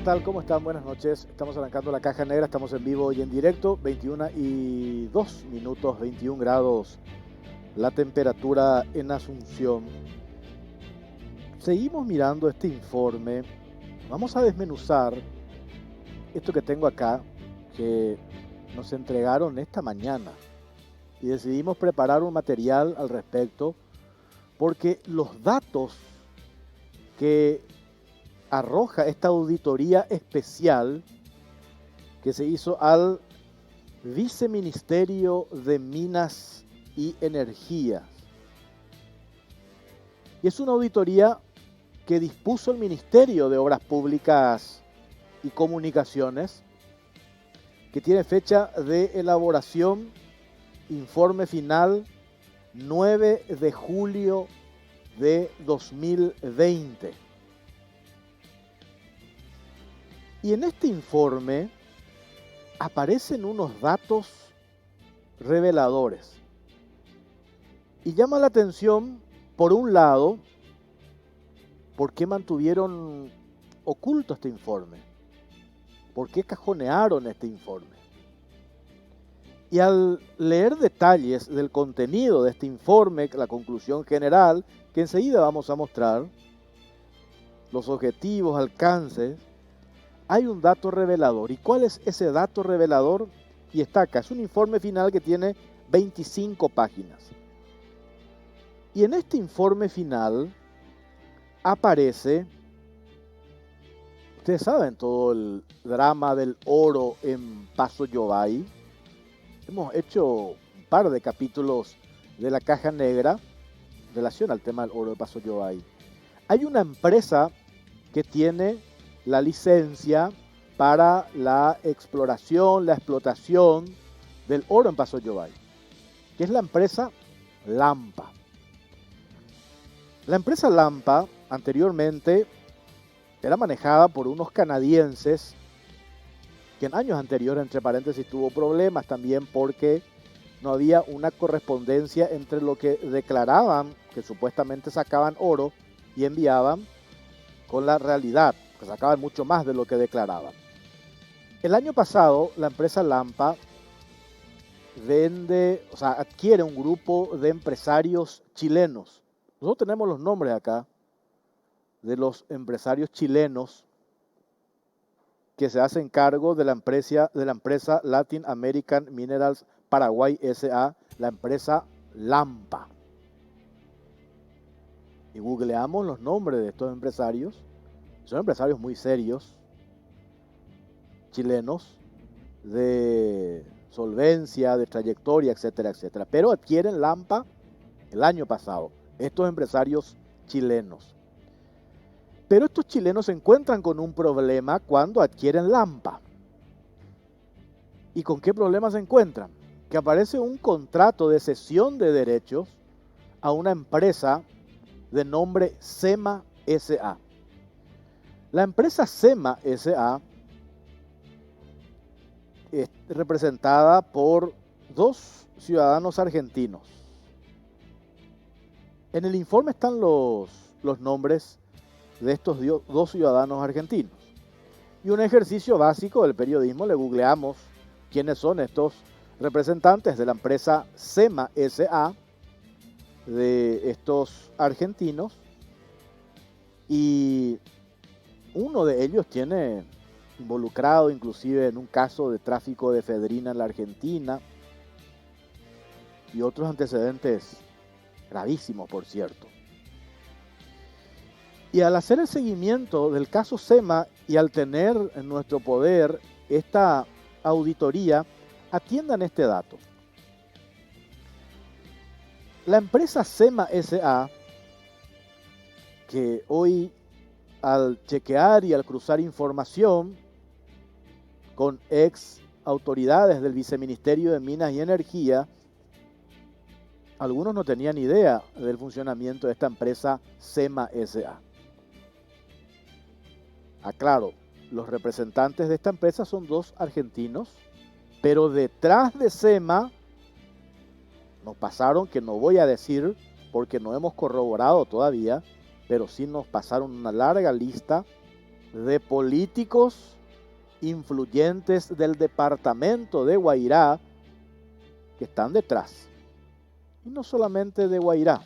tal? ¿Cómo están? Buenas noches. Estamos arrancando la Caja Negra, estamos en vivo y en directo, 21:02, 21 grados la temperatura en Asunción. Seguimos mirando este informe. Vamos a desmenuzar esto que tengo acá, que nos entregaron esta mañana. Y decidimos preparar un material al respecto, porque los datos que arroja esta auditoría especial que se hizo al Viceministerio de Minas y Energía. Y es una auditoría que dispuso el Ministerio de Obras Públicas y Comunicaciones, que tiene fecha de elaboración, informe final 9 de julio de 2020. Y en este informe aparecen unos datos reveladores. Y llama la atención, por un lado, por qué mantuvieron oculto este informe. ¿Por qué cajonearon este informe? Y al leer detalles del contenido de este informe, la conclusión general, que enseguida vamos a mostrar, los objetivos, alcances, hay un dato revelador. ¿Y cuál es ese dato revelador? Y está acá. Es un informe final que tiene 25 páginas. Y en este informe final aparece, ustedes saben todo el drama del oro en Paso Yobay. Hemos hecho un par de capítulos de la Caja Negra en relación al tema del oro de Paso Yobay. Hay una empresa que tiene la licencia para la exploración, la explotación del oro en Paso Yobay, que es la empresa Lampa. La empresa Lampa anteriormente era manejada por unos canadienses que en años anteriores, entre paréntesis, tuvo problemas también porque no había una correspondencia entre lo que declaraban, que supuestamente sacaban oro, y enviaban con la realidad, que sacaban mucho más de lo que declaraban. El año pasado, la empresa Lampa adquiere un grupo de empresarios chilenos. Nosotros tenemos los nombres acá de los empresarios chilenos que se hacen cargo de la empresa Latin American Minerals Paraguay S.A., la empresa Lampa. Y googleamos los nombres de estos empresarios. Son empresarios muy serios, chilenos, de solvencia, de trayectoria, etcétera, etcétera. Pero adquieren Lampa el año pasado, estos empresarios chilenos. Pero estos chilenos se encuentran con un problema cuando adquieren Lampa. ¿Y con qué problema se encuentran? Que aparece un contrato de cesión de derechos a una empresa de nombre SEMA S.A. La empresa SEMA S.A. es representada por dos ciudadanos argentinos. En el informe están los nombres de estos dos ciudadanos argentinos. Y un ejercicio básico del periodismo, le googleamos quiénes son estos representantes de la empresa SEMA S.A. de estos argentinos, y uno de ellos tiene involucrado inclusive en un caso de tráfico de efedrina en la Argentina y otros antecedentes gravísimos, por cierto. Y al hacer el seguimiento del caso SEMA y al tener en nuestro poder esta auditoría, atiendan este dato. La empresa SEMA S.A., que hoy al chequear y al cruzar información con ex autoridades del Viceministerio de Minas y Energía, algunos no tenían idea del funcionamiento de esta empresa SEMA S.A. Aclaro, los representantes de esta empresa son dos argentinos, pero detrás de SEMA nos pasaron, que no voy a decir porque no hemos corroborado todavía, pero sí nos pasaron una larga lista de políticos influyentes del departamento de Guairá que están detrás. Y no solamente de Guairá,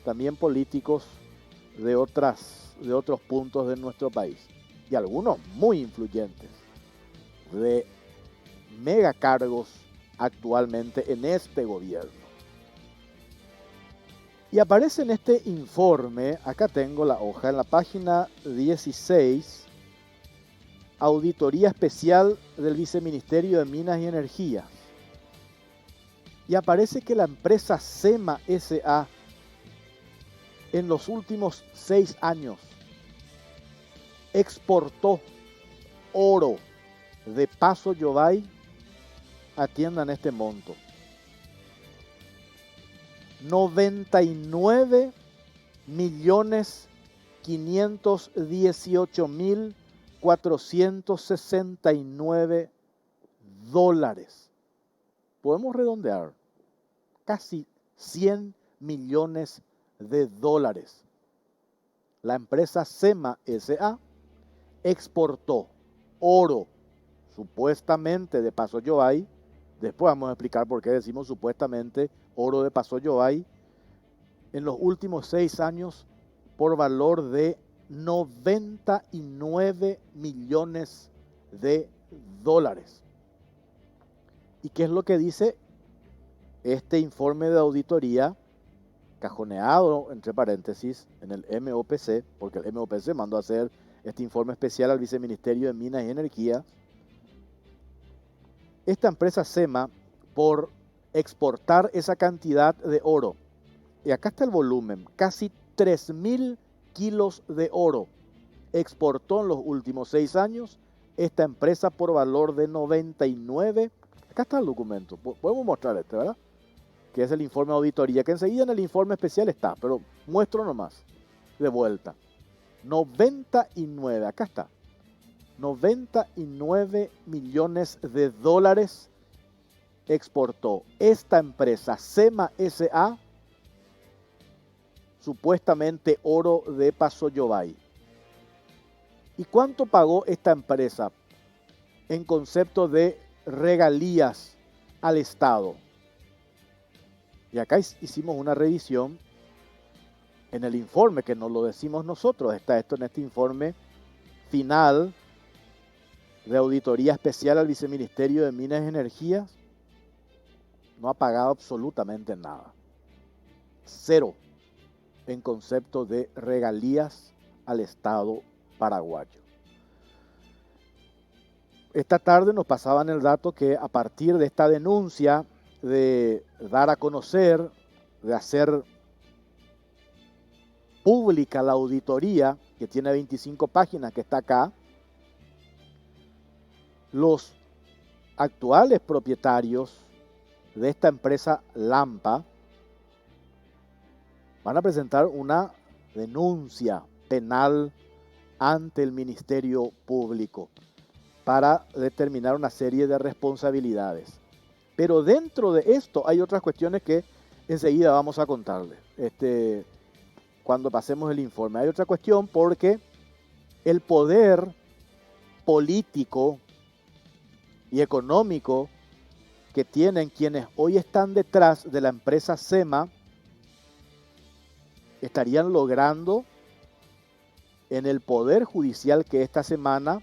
también políticos de otros puntos de nuestro país. Y algunos muy influyentes, de megacargos actualmente en este gobierno. Y aparece en este informe, acá tengo la hoja, en la página 16, Auditoría Especial del Viceministerio de Minas y Energía. Y aparece que la empresa SEMA S.A. en los últimos 6 años exportó oro de Paso Yobay, atiendan este monto, 99.518.469 dólares. Podemos redondear, casi 100 millones de dólares. La empresa SEMA S.A. exportó oro, supuestamente de Paso Yobay. Después vamos a explicar por qué decimos supuestamente oro de Paso Yobay, en los últimos 6 años por valor de 99 millones de dólares. ¿Y qué es lo que dice este informe de auditoría, cajoneado entre paréntesis en el MOPC, porque el MOPC mandó a hacer este informe especial al Viceministerio de Minas y Energía? Esta empresa SEMA, por exportar esa cantidad de oro, y acá está el volumen, casi 3.000 kilos de oro exportó en los últimos 6 años esta empresa por valor de 99. Acá está el documento, podemos mostrar este, ¿verdad? Que es el informe de auditoría, que enseguida en el informe especial está, pero muestro nomás, de vuelta. 99, acá está. 99 millones de dólares exportó esta empresa SEMA S.A. supuestamente oro de Paso Yobay. ¿Y cuánto pagó esta empresa en concepto de regalías al Estado? Y acá hicimos una revisión en el informe, que no lo decimos nosotros, está esto en este informe final de auditoría especial al Viceministerio de Minas y Energía. No ha pagado absolutamente nada. 0 en concepto de regalías al Estado paraguayo. Esta tarde nos pasaban el dato que a partir de esta denuncia de dar a conocer, de hacer pública la auditoría, que tiene 25 páginas, que está acá, los actuales propietarios de esta empresa Lampa van a presentar una denuncia penal ante el Ministerio Público para determinar una serie de responsabilidades. Pero dentro de esto hay otras cuestiones que enseguida vamos a contarles cuando pasemos el informe. Hay otra cuestión porque el poder político y económico que tienen quienes hoy están detrás de la empresa SEMA estarían logrando en el Poder Judicial que esta semana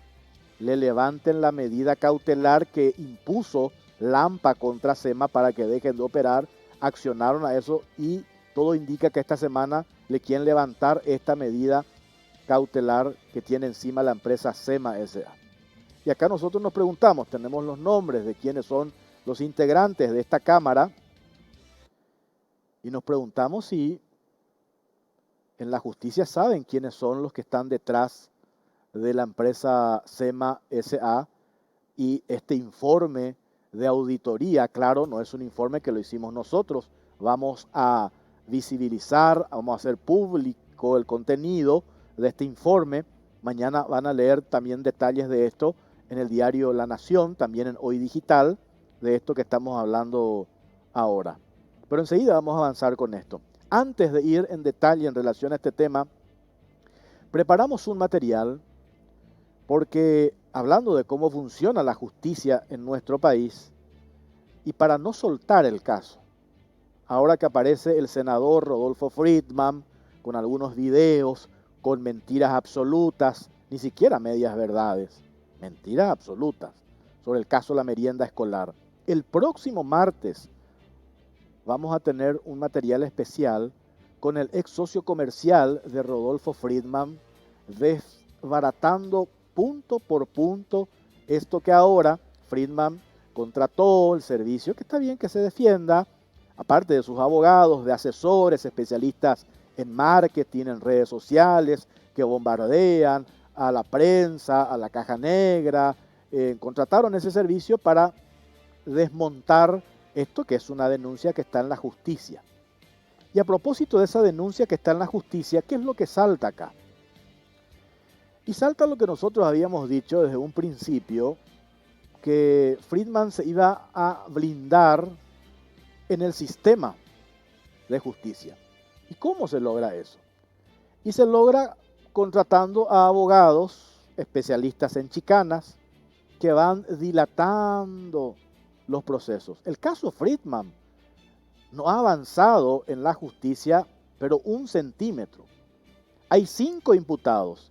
le levanten la medida cautelar que impuso Lampa contra SEMA para que dejen de operar. Accionaron a eso y todo indica que esta semana le quieren levantar esta medida cautelar que tiene encima la empresa SEMA S.A. Y acá nosotros nos preguntamos, tenemos los nombres de quienes son los integrantes de esta Cámara y nos preguntamos si en la justicia saben quiénes son los que están detrás de la empresa SEMA S.A. y este informe de auditoría. Claro, no es un informe que lo hicimos nosotros, vamos a visibilizar, vamos a hacer público el contenido de este informe. Mañana van a leer también detalles de esto en el diario La Nación, también en Hoy Digital, de esto que estamos hablando ahora. Pero enseguida vamos a avanzar con esto. Antes de ir en detalle en relación a este tema, preparamos un material porque hablando de cómo funciona la justicia en nuestro país, y para no soltar el caso, ahora que aparece el senador Rodolfo Friedman con algunos videos, con mentiras absolutas, ni siquiera medias verdades, mentiras absolutas sobre el caso de la merienda escolar. El próximo martes vamos a tener un material especial con el ex socio comercial de Rodolfo Friedman, desbaratando punto por punto esto que ahora Friedman contrató, el servicio, que está bien que se defienda, aparte de sus abogados, de asesores, especialistas en marketing, en redes sociales, que bombardean a la prensa, a la caja negra, contrataron ese servicio para desmontar esto que es una denuncia que está en la justicia. Y a propósito de esa denuncia que está en la justicia, ¿qué es lo que salta acá? Y salta lo que nosotros habíamos dicho desde un principio, que Friedman se iba a blindar en el sistema de justicia. ¿Y cómo se logra eso? Y se logra contratando a abogados especialistas en chicanas que van dilatando los procesos. El caso Friedman no ha avanzado en la justicia, pero 1 centímetro. Hay 5 imputados.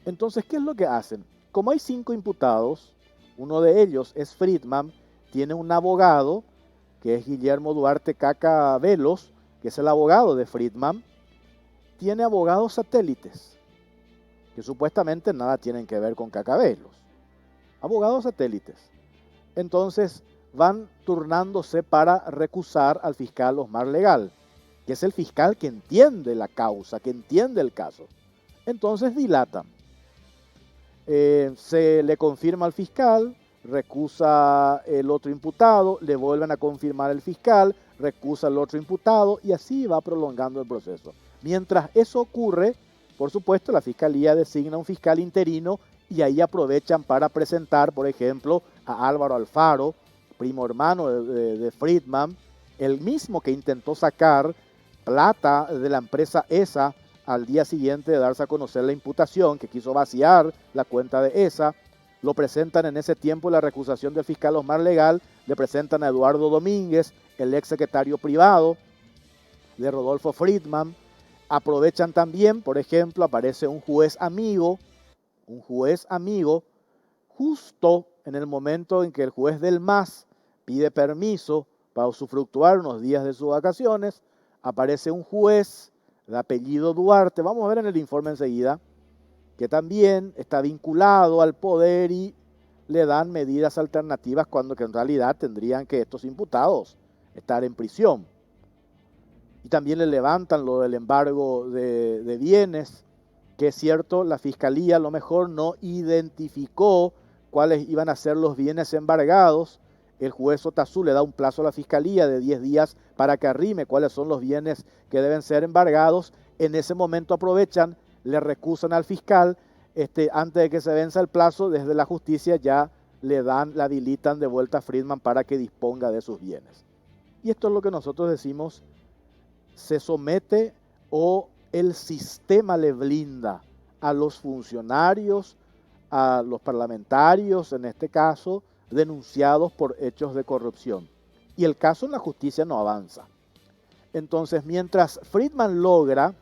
Entonces, ¿qué es lo que hacen? Como hay 5 imputados, uno de ellos es Friedman, tiene un abogado, que es Guillermo Duarte Caca Velos, que es el abogado de Friedman, tiene abogados satélites, que supuestamente nada tienen que ver con Caca Velos. Abogados satélites. Entonces, van turnándose para recusar al fiscal Osmar Legal, que es el fiscal que entiende la causa, que entiende el caso. Entonces dilatan. Se le confirma al fiscal, recusa el otro imputado, le vuelven a confirmar el fiscal, recusa el otro imputado y así va prolongando el proceso. Mientras eso ocurre, por supuesto, la fiscalía designa un fiscal interino y ahí aprovechan para presentar, por ejemplo, a Álvaro Alfaro, primo hermano de Friedman, el mismo que intentó sacar plata de la empresa ESA al día siguiente de darse a conocer la imputación, que quiso vaciar la cuenta de ESA. Lo presentan en ese tiempo la recusación del fiscal Osmar Legal, le presentan a Eduardo Domínguez, el ex secretario privado de Rodolfo Friedman. Aprovechan también, por ejemplo, aparece un juez amigo, justo en el momento en que el juez del MAS pide permiso para usufructuar unos días de sus vacaciones, aparece un juez de apellido Duarte, vamos a ver en el informe enseguida, que también está vinculado al poder y le dan medidas alternativas cuando que en realidad tendrían que estos imputados estar en prisión. Y también le levantan lo del embargo de bienes, que es cierto, la fiscalía a lo mejor no identificó cuáles iban a ser los bienes embargados. El juez Otazú le da un plazo a la fiscalía de 10 días para que arrime cuáles son los bienes que deben ser embargados. En ese momento aprovechan, le recusan al fiscal, antes de que se venza el plazo, desde la justicia ya la habilitan de vuelta a Friedman para que disponga de sus bienes. Y esto es lo que nosotros decimos, se somete o el sistema le blinda a los funcionarios, a los parlamentarios, en este caso, denunciados por hechos de corrupción. Y el caso en la justicia no avanza. Entonces, mientras Friedman logra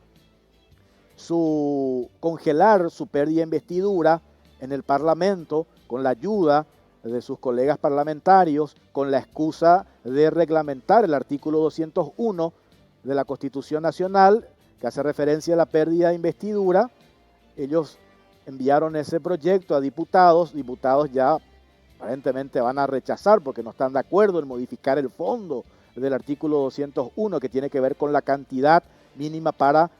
congelar su pérdida de investidura en el Parlamento con la ayuda de sus colegas parlamentarios, con la excusa de reglamentar el artículo 201 de la Constitución Nacional, que hace referencia a la pérdida de investidura, ellos enviaron ese proyecto a diputados ya aparentemente van a rechazar porque no están de acuerdo en modificar el fondo del artículo 201 que tiene que ver con la cantidad mínima para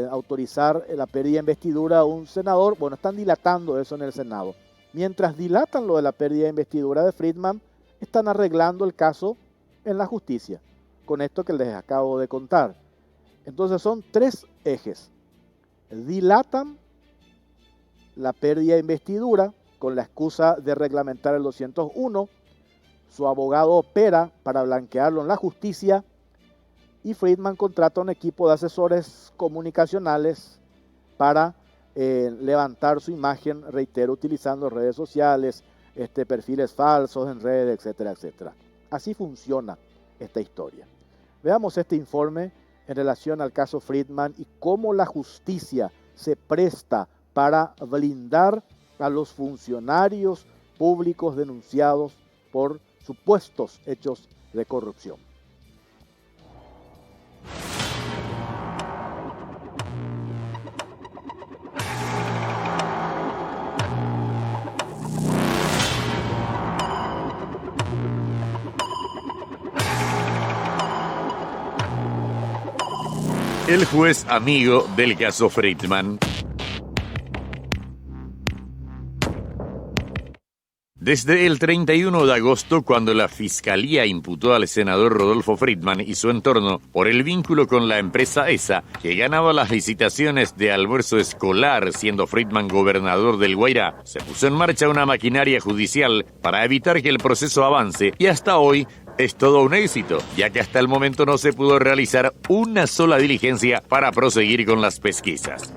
autorizar la pérdida de investidura a un senador. Bueno, están dilatando eso en el Senado. Mientras dilatan lo de la pérdida de investidura de Friedman, están arreglando el caso en la justicia, con esto que les acabo de contar. Entonces son 3 ejes. Dilatan la pérdida de investidura con la excusa de reglamentar el 201. Su abogado opera para blanquearlo en la justicia y Friedman contrata un equipo de asesores comunicacionales para levantar su imagen, reitero, utilizando redes sociales, perfiles falsos en redes, etcétera, etcétera. Así funciona esta historia. Veamos este informe en relación al caso Friedman y cómo la justicia se presta para blindar a los funcionarios públicos denunciados por supuestos hechos de corrupción. El juez amigo del caso Friedman. Desde el 31 de agosto, cuando la Fiscalía imputó al senador Rodolfo Friedman y su entorno por el vínculo con la empresa ESA, que ganaba las licitaciones de almuerzo escolar siendo Friedman gobernador del Guairá, se puso en marcha una maquinaria judicial para evitar que el proceso avance y hasta hoy es todo un éxito, ya que hasta el momento no se pudo realizar una sola diligencia para proseguir con las pesquisas.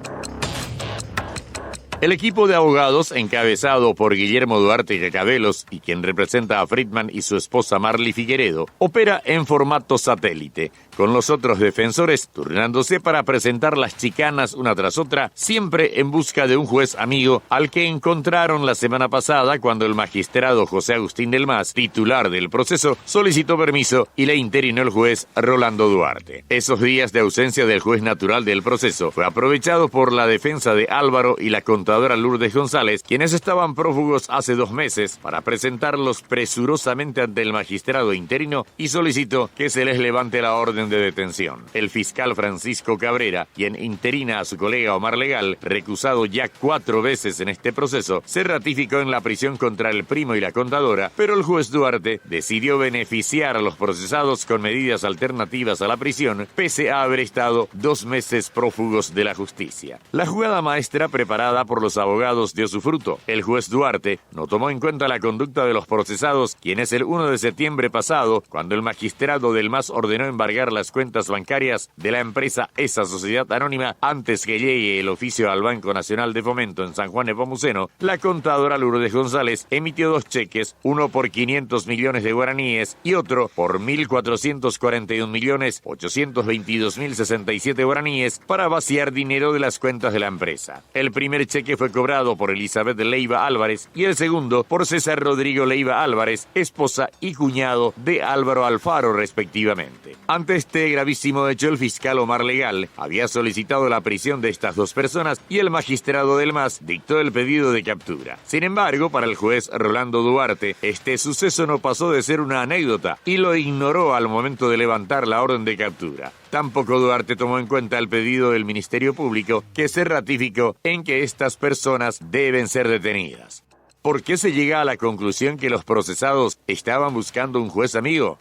El equipo de abogados, encabezado por Guillermo Duarte Cacabelos y quien representa a Friedman y su esposa Marly Figueredo, opera en formato satélite, con los otros defensores turnándose para presentar las chicanas una tras otra, siempre en busca de un juez amigo al que encontraron la semana pasada cuando el magistrado José Agustín del Mas, titular del proceso, solicitó permiso y le interinó el juez Rolando Duarte. Esos días de ausencia del juez natural del proceso fue aprovechado por la defensa de Álvaro y la contadora Lourdes González, quienes estaban prófugos hace 2 meses, para presentarlos presurosamente ante el magistrado interino y solicitó que se les levante la orden de detención. El fiscal Francisco Cabrera, quien interina a su colega Omar Legal, recusado ya 4 veces en este proceso, se ratificó en la prisión contra el primo y la contadora, pero el juez Duarte decidió beneficiar a los procesados con medidas alternativas a la prisión, pese a haber estado 2 meses prófugos de la justicia. La jugada maestra preparada por los abogados dio su fruto. El juez Duarte no tomó en cuenta la conducta de los procesados, quienes el 1 de septiembre pasado, cuando el magistrado del MAS ordenó embargar las cuentas bancarias de la empresa esa sociedad anónima antes que llegue el oficio al Banco Nacional de Fomento en San Juan Nepomuceno, la contadora Lourdes González emitió 2 cheques, uno por 500 millones de guaraníes y otro por 1.441.822.067 guaraníes para vaciar dinero de las cuentas de la empresa. El primer cheque fue cobrado por Elizabeth Leiva Álvarez y el segundo por César Rodrigo Leiva Álvarez, esposa y cuñado de Álvaro Alfaro respectivamente. Ante este gravísimo hecho, el fiscal Omar Legal había solicitado la prisión de estas 2 personas y el magistrado del MAS dictó el pedido de captura. Sin embargo, para el juez Rolando Duarte, este suceso no pasó de ser una anécdota y lo ignoró al momento de levantar la orden de captura. Tampoco Duarte tomó en cuenta el pedido del Ministerio Público, que se ratificó en que estas personas deben ser detenidas. ¿Por qué se llega a la conclusión que los procesados estaban buscando un juez amigo?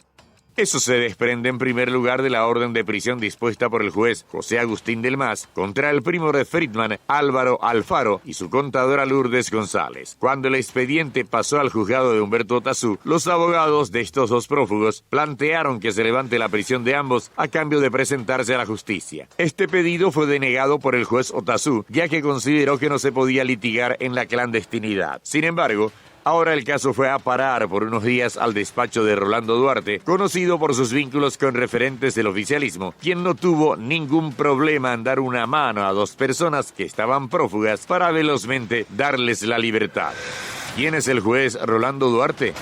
Eso se desprende en primer lugar de la orden de prisión dispuesta por el juez José Agustín del Mas contra el primo de Friedman, Álvaro Alfaro, y su contadora Lourdes González. Cuando el expediente pasó al juzgado de Humberto Otazú, los abogados de estos 2 prófugos plantearon que se levante la prisión de ambos a cambio de presentarse a la justicia. Este pedido fue denegado por el juez Otazú, ya que consideró que no se podía litigar en la clandestinidad. Sin embargo, ahora el caso fue a parar por unos días al despacho de Rolando Duarte, conocido por sus vínculos con referentes del oficialismo, quien no tuvo ningún problema en dar una mano a 2 personas que estaban prófugas para velozmente darles la libertad. ¿Quién es el juez Rolando Duarte?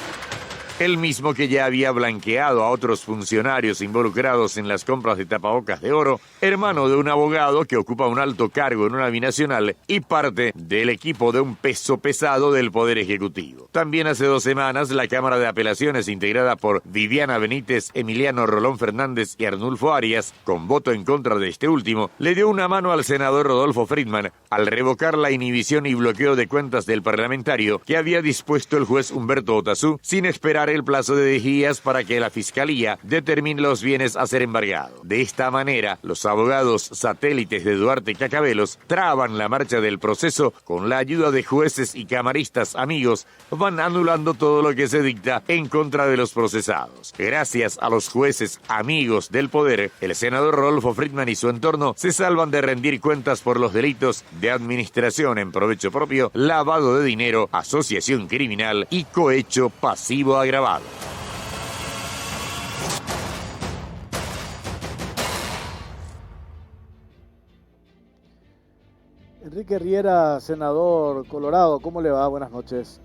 El mismo que ya había blanqueado a otros funcionarios involucrados en las compras de tapabocas de oro, hermano de un abogado que ocupa un alto cargo en una binacional y parte del equipo de un peso pesado del Poder Ejecutivo. También hace 2 semanas, la Cámara de Apelaciones, integrada por Viviana Benítez, Emiliano Rolón Fernández y Arnulfo Arias, con voto en contra de este último, le dio una mano al senador Rodolfo Friedman al revocar la inhibición y bloqueo de cuentas del parlamentario que había dispuesto el juez Humberto Otazú sin esperar prorrogar el plazo de 10 días para que la Fiscalía determine los bienes a ser embargados. De esta manera, los abogados satélites de Duarte y Cacabelos traban la marcha del proceso con la ayuda de jueces y camaristas amigos, van anulando todo lo que se dicta en contra de los procesados. Gracias a los jueces amigos del poder, el senador Rodolfo Friedman y su entorno se salvan de rendir cuentas por los delitos de administración en provecho propio, lavado de dinero, asociación criminal y cohecho pasivo agravado. Enrique Riera, senador Colorado, ¿cómo le va? Buenas noches.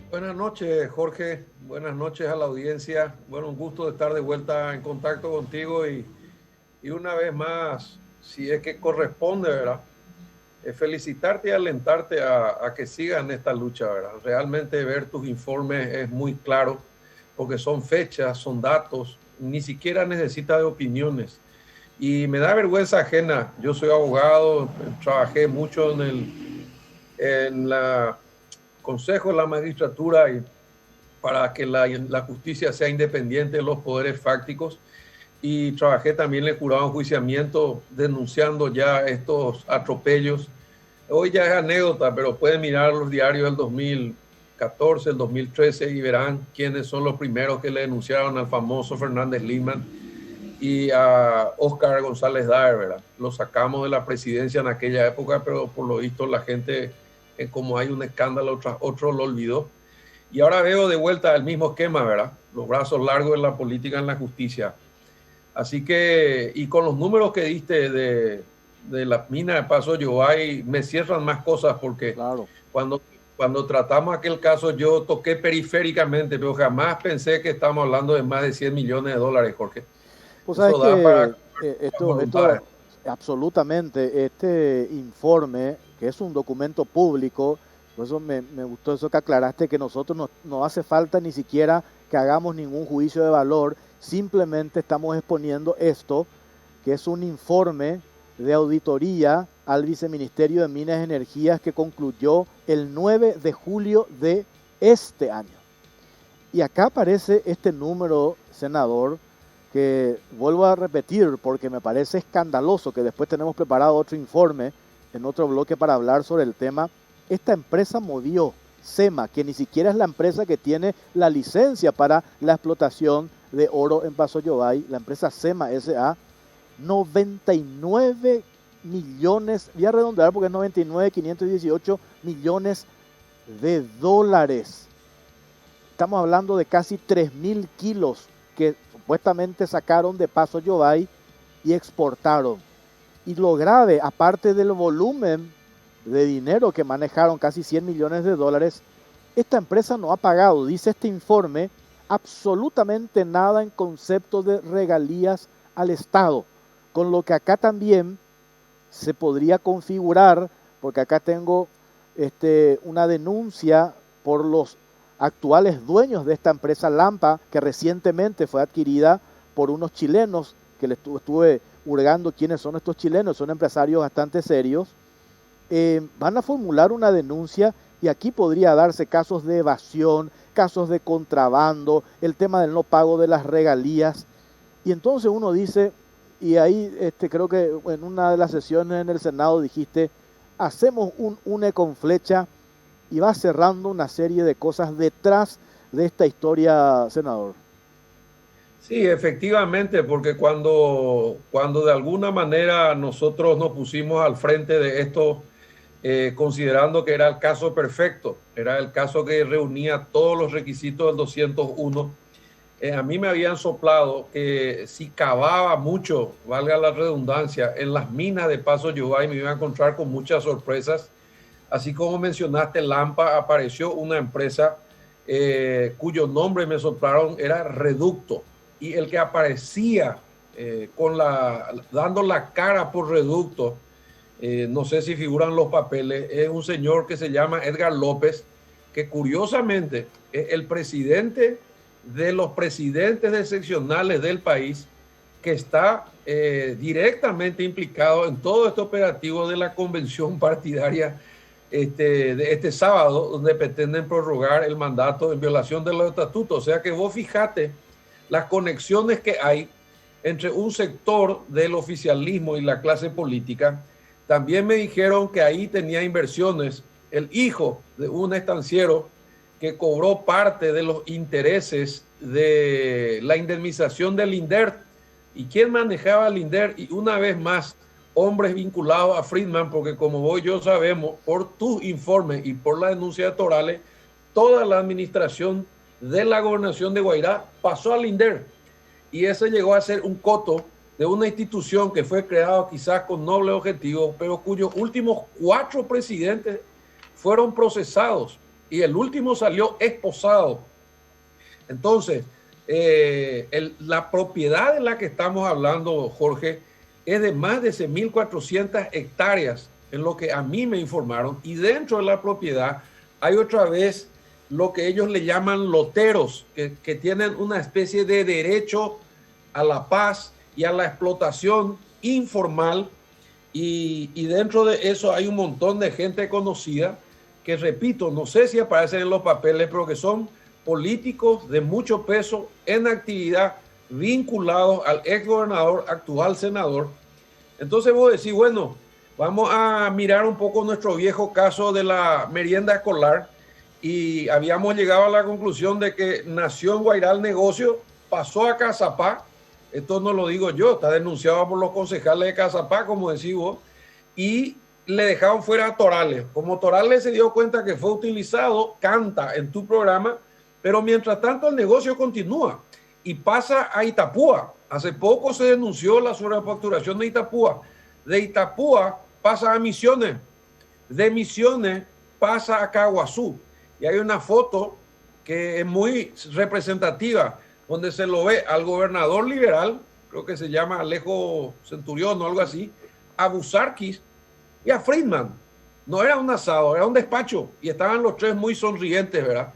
Buenas noches, Jorge. Buenas noches a la audiencia. Bueno, un gusto de estar de vuelta en contacto contigo y una vez más, si es que corresponde, ¿verdad? Felicitarte y alentarte a que sigan esta lucha, ¿verdad? Realmente ver tus informes es muy claro porque son fechas, son datos, ni siquiera necesita de opiniones. Y me da vergüenza ajena. Yo soy abogado, trabajé mucho en la Consejo de la Magistratura y para que la justicia sea independiente de los poderes fácticos. Y trabajé también en el jurado de enjuiciamiento denunciando ya estos atropellos. Hoy ya es anécdota, pero pueden mirar los diarios del 2014, el 2013 y verán quiénes son los primeros que le denunciaron al famoso Fernández Lindman y a Oscar González Daer, ¿verdad? Lo sacamos de la presidencia en aquella época, pero por lo visto la gente, como hay un escándalo tras otro, lo olvidó. Y ahora veo de vuelta el mismo esquema, ¿verdad? Los brazos largos en la política, en la justicia. Así que, y con los números que diste de la mina de Paso Yobay, me cierran más cosas porque claro, cuando tratamos aquel caso yo toqué periféricamente, pero jamás pensé que estamos hablando de más de 100 millones de dólares, Jorge. Pues sabes que esto absolutamente, este informe, que es un documento público, por eso me gustó eso que aclaraste, que nosotros no hace falta ni siquiera que hagamos ningún juicio de valor, simplemente estamos exponiendo esto, que es un informe de auditoría al Viceministerio de Minas y Energías que concluyó el 9 de julio de este año. Y acá aparece este número, senador, que vuelvo a repetir porque me parece escandaloso, que después tenemos preparado otro informe en otro bloque para hablar sobre el tema. Esta empresa movió, SEMA, que ni siquiera es la empresa que tiene la licencia para la explotación de oro en Paso Yobay, la empresa SEMA S.A., 99 millones, voy a redondear porque es 99.518 millones de dólares. Estamos hablando de casi 3.000 kilos que supuestamente sacaron de Paso Yobay y exportaron. Y lo grave, aparte del volumen de dinero que manejaron, casi 100 millones de dólares, esta empresa no ha pagado, dice este informe, absolutamente nada en concepto de regalías al Estado. Con lo que acá también se podría configurar, porque acá tengo una denuncia por los actuales dueños de esta empresa Lampa, que recientemente fue adquirida por unos chilenos, que le estuve hurgando quiénes son estos chilenos, son empresarios bastante serios. Van a formular una denuncia y aquí podría darse casos de evasión, casos de contrabando, el tema del no pago de las regalías. Y entonces uno dice, y ahí creo que en una de las sesiones en el Senado dijiste, hacemos un une con flecha, y va cerrando una serie de cosas detrás de esta historia, senador. Sí, efectivamente, porque cuando de alguna manera nosotros nos pusimos al frente de esto, considerando que era el caso perfecto, era el caso que reunía todos los requisitos del 201, a mí me habían soplado que si cavaba mucho, valga la redundancia, en las minas de Paso Yobay me iba a encontrar con muchas sorpresas. Así como mencionaste, Lampa, apareció una empresa cuyo nombre me soplaron era Reducto. Y el que aparecía dando la cara por Reducto, no sé si figuran los papeles, es un señor que se llama Edgar López, que curiosamente es el presidente de los presidentes de seccionales del país, que está directamente implicado en todo este operativo de la convención partidaria de este sábado, donde pretenden prorrogar el mandato en violación de los estatutos. O sea que vos fijate las conexiones que hay entre un sector del oficialismo y la clase política. También me dijeron que ahí tenía inversiones el hijo de un estanciero que cobró parte de los intereses de la indemnización del INDER. ¿Y quién manejaba el INDER? Y una vez más, hombres vinculados a Friedman, porque como vos y yo sabemos, por tus informes y por las denuncias electorales, toda la administración de la gobernación de Guairá pasó al INDER. Y ese llegó a ser un coto de una institución que fue creada quizás con noble objetivo, pero cuyos últimos 4 presidentes fueron procesados y el último salió esposado. Entonces, la propiedad de la que estamos hablando, Jorge, es de más de 1.400 hectáreas, en lo que a mí me informaron, y dentro de la propiedad hay otra vez lo que ellos le llaman loteros, que tienen una especie de derecho a la paz y a la explotación informal, y dentro de eso hay un montón de gente conocida que, repito, no sé si aparecen en los papeles, pero que son políticos de mucho peso en actividad vinculados al ex gobernador, actual senador. Entonces vos decís, bueno, vamos a mirar un poco nuestro viejo caso de la merienda escolar, y habíamos llegado a la conclusión de que nació en Guairá el negocio, pasó a Cazapá. Esto no lo digo yo, está denunciado por los concejales de Cazapá, como decís vos, y le dejaron fuera a Torales. Como Torales se dio cuenta que fue utilizado, canta en tu programa, pero mientras tanto el negocio continúa y pasa a Itapúa. Hace poco se denunció la sobrefacturación de Itapúa. De Itapúa pasa a Misiones, de Misiones pasa a Caguazú. Y hay una foto que es muy representativa, donde se lo ve al gobernador liberal, creo que se llama Alejo Centurión o algo así, a Busarquis y a Friedman. No era un asado, era un despacho, y estaban los tres muy sonrientes, ¿verdad?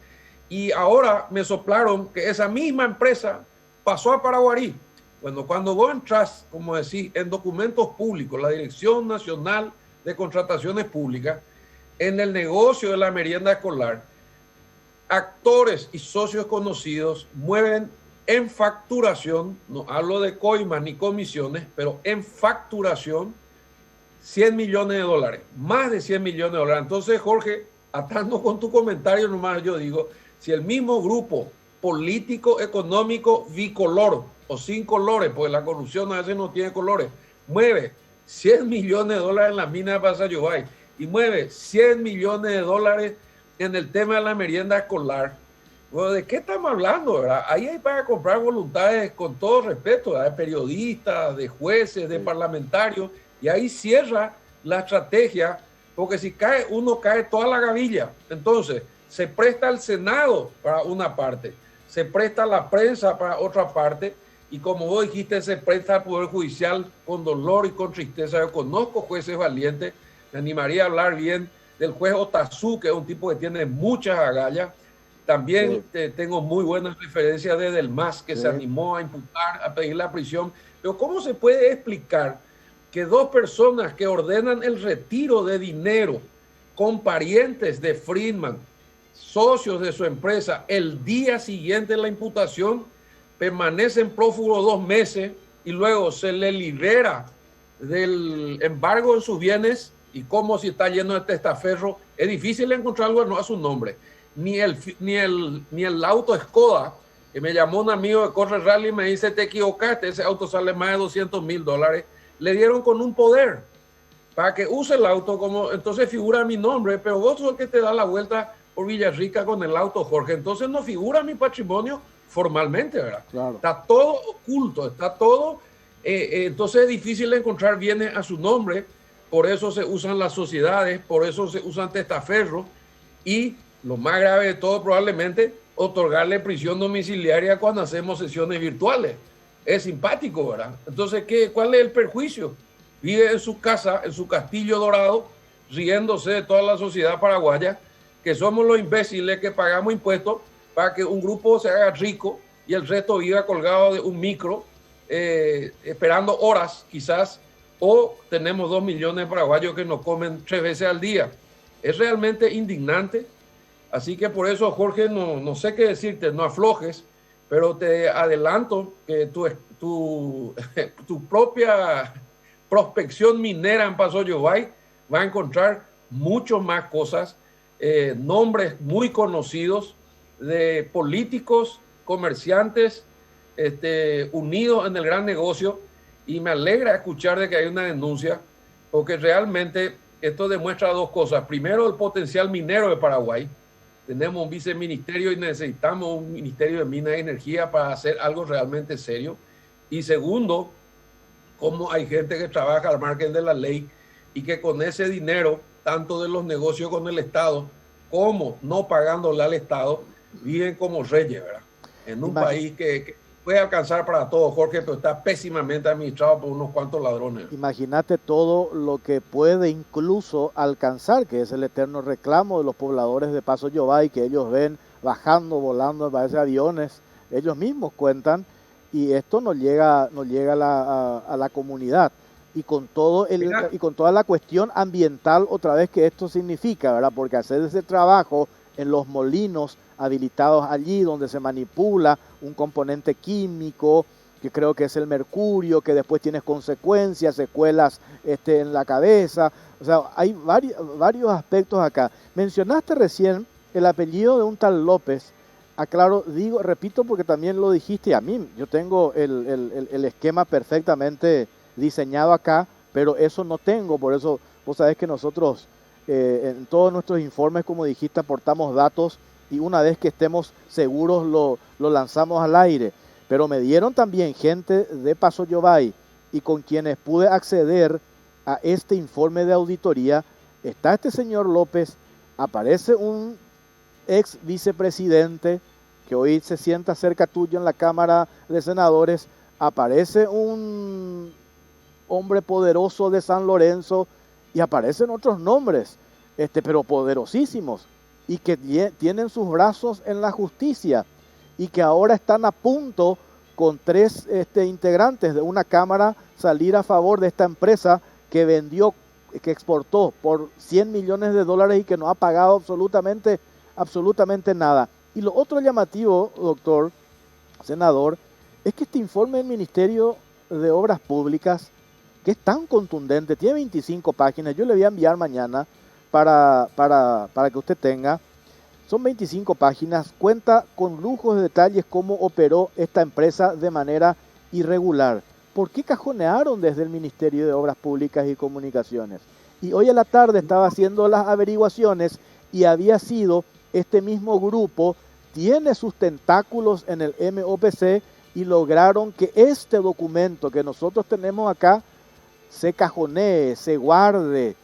Y ahora me soplaron que esa misma empresa pasó a Paraguarí. Bueno, cuando vos entras, como decís, en documentos públicos, la Dirección Nacional de Contrataciones Públicas, en el negocio de la merienda escolar, actores y socios conocidos mueven en facturación, no hablo de coimas ni comisiones, pero en facturación, 100 millones de dólares, más de 100 millones de dólares. Entonces, Jorge, atando con tu comentario nomás, yo digo, si el mismo grupo político, económico, bicolor o sin colores, porque la corrupción a veces no tiene colores, mueve 100 millones de dólares en la mina de Pasayobay y mueve 100 millones de dólares en el tema de la merienda escolar, bueno, ¿de qué estamos hablando, verdad? Ahí hay para comprar voluntades, con todo respeto, ¿verdad? De periodistas, de jueces, de parlamentarios, y ahí cierra la estrategia, porque si cae uno, cae toda la gavilla. Entonces, se presta al Senado para una parte, se presta a la prensa para otra parte, y como vos dijiste, se presta al Poder Judicial con dolor y con tristeza. Yo conozco jueces valientes, me animaría a hablar bien del juez Otazú, que es un tipo que tiene muchas agallas. También tengo muy buenas referencias de Del MAS, que se animó a imputar, a pedir la prisión. Pero ¿cómo se puede explicar que 2 personas que ordenan el retiro de dinero con parientes de Friedman, socios de su empresa, el día siguiente de la imputación, permanecen prófugos 2 meses y luego se le libera del embargo en sus bienes? Y como si está lleno de testaferro, es difícil encontrar algo no a su nombre. Ni el auto Skoda, que me llamó un amigo de Corre Rally y me dice, te equivocaste, ese auto sale más de $200,000, le dieron con un poder para que use el auto, como entonces figura mi nombre, pero vos sos el que te da la vuelta por Villarrica con el auto, Jorge, entonces no figura mi patrimonio formalmente, ¿verdad? Claro. Está todo oculto, está todo, entonces es difícil encontrar bienes a su nombre, por eso se usan las sociedades, por eso se usan testaferros, y lo más grave de todo probablemente, otorgarle prisión domiciliaria cuando hacemos sesiones virtuales. Es simpático, ¿verdad? Entonces, ¿cuál es el perjuicio? Vive en su casa, en su castillo dorado, riéndose de toda la sociedad paraguaya, que somos los imbéciles que pagamos impuestos para que un grupo se haga rico y el resto viva colgado de un micro, esperando horas quizás, o tenemos 2 millones de paraguayos que nos comen 3 veces al día. Es realmente indignante. Así que por eso, Jorge, no sé qué decirte, no aflojes, pero te adelanto que tu propia prospección minera en Paso Yobay va a encontrar mucho más cosas, nombres muy conocidos de políticos, comerciantes, unidos en el gran negocio, y me alegra escuchar de que hay una denuncia, porque realmente esto demuestra dos cosas. Primero, el potencial minero de Paraguay. Tenemos un viceministerio y necesitamos un ministerio de Minas y Energía para hacer algo realmente serio. Y segundo, cómo hay gente que trabaja al margen de la ley y que con ese dinero, tanto de los negocios con el Estado como no pagándole al Estado, viven como reyes, ¿verdad? En un país que puede alcanzar para todo, Jorge, pero está pésimamente administrado por unos cuantos ladrones. Imagínate todo lo que puede incluso alcanzar, que es el eterno reclamo de los pobladores de Paso Yobay, que ellos ven bajando, volando, parece aviones, ellos mismos cuentan, y esto no llega a la comunidad. Y con toda la cuestión ambiental, otra vez, que esto significa, ¿verdad? Porque hacer ese trabajo en los molinos habilitados allí, donde se manipula un componente químico, que creo que es el mercurio, que después tiene consecuencias, secuelas en la cabeza. O sea, hay varios aspectos acá. Mencionaste recién el apellido de un tal López. Aclaro, repito, porque también lo dijiste a mí. Yo tengo el esquema perfectamente diseñado acá, pero eso no tengo. Por eso vos sabés que nosotros en todos nuestros informes, como dijiste, aportamos datos, y una vez que estemos seguros lo lanzamos al aire. Pero me dieron también gente de Paso Yobay, y con quienes pude acceder a este informe de auditoría. Está este señor López, aparece un ex vicepresidente que hoy se sienta cerca tuyo en la Cámara de Senadores, aparece un hombre poderoso de San Lorenzo, y aparecen otros nombres, pero poderosísimos, y que tienen sus brazos en la justicia, y que ahora están a punto, con 3 integrantes de una cámara, salir a favor de esta empresa que exportó por $100 millones y que no ha pagado absolutamente nada. Y lo otro llamativo, doctor, senador, es que este informe del Ministerio de Obras Públicas, que es tan contundente, tiene 25 páginas, yo le voy a enviar mañana para que usted tenga. Son 25 páginas, cuenta con lujos de detalles cómo operó esta empresa de manera irregular. ¿Por qué cajonearon desde el Ministerio de Obras Públicas y Comunicaciones? Y hoy a la tarde estaba haciendo las averiguaciones, y había sido este mismo grupo, tiene sus tentáculos en el MOPC, y lograron que este documento que nosotros tenemos acá se cajonee, se guarde,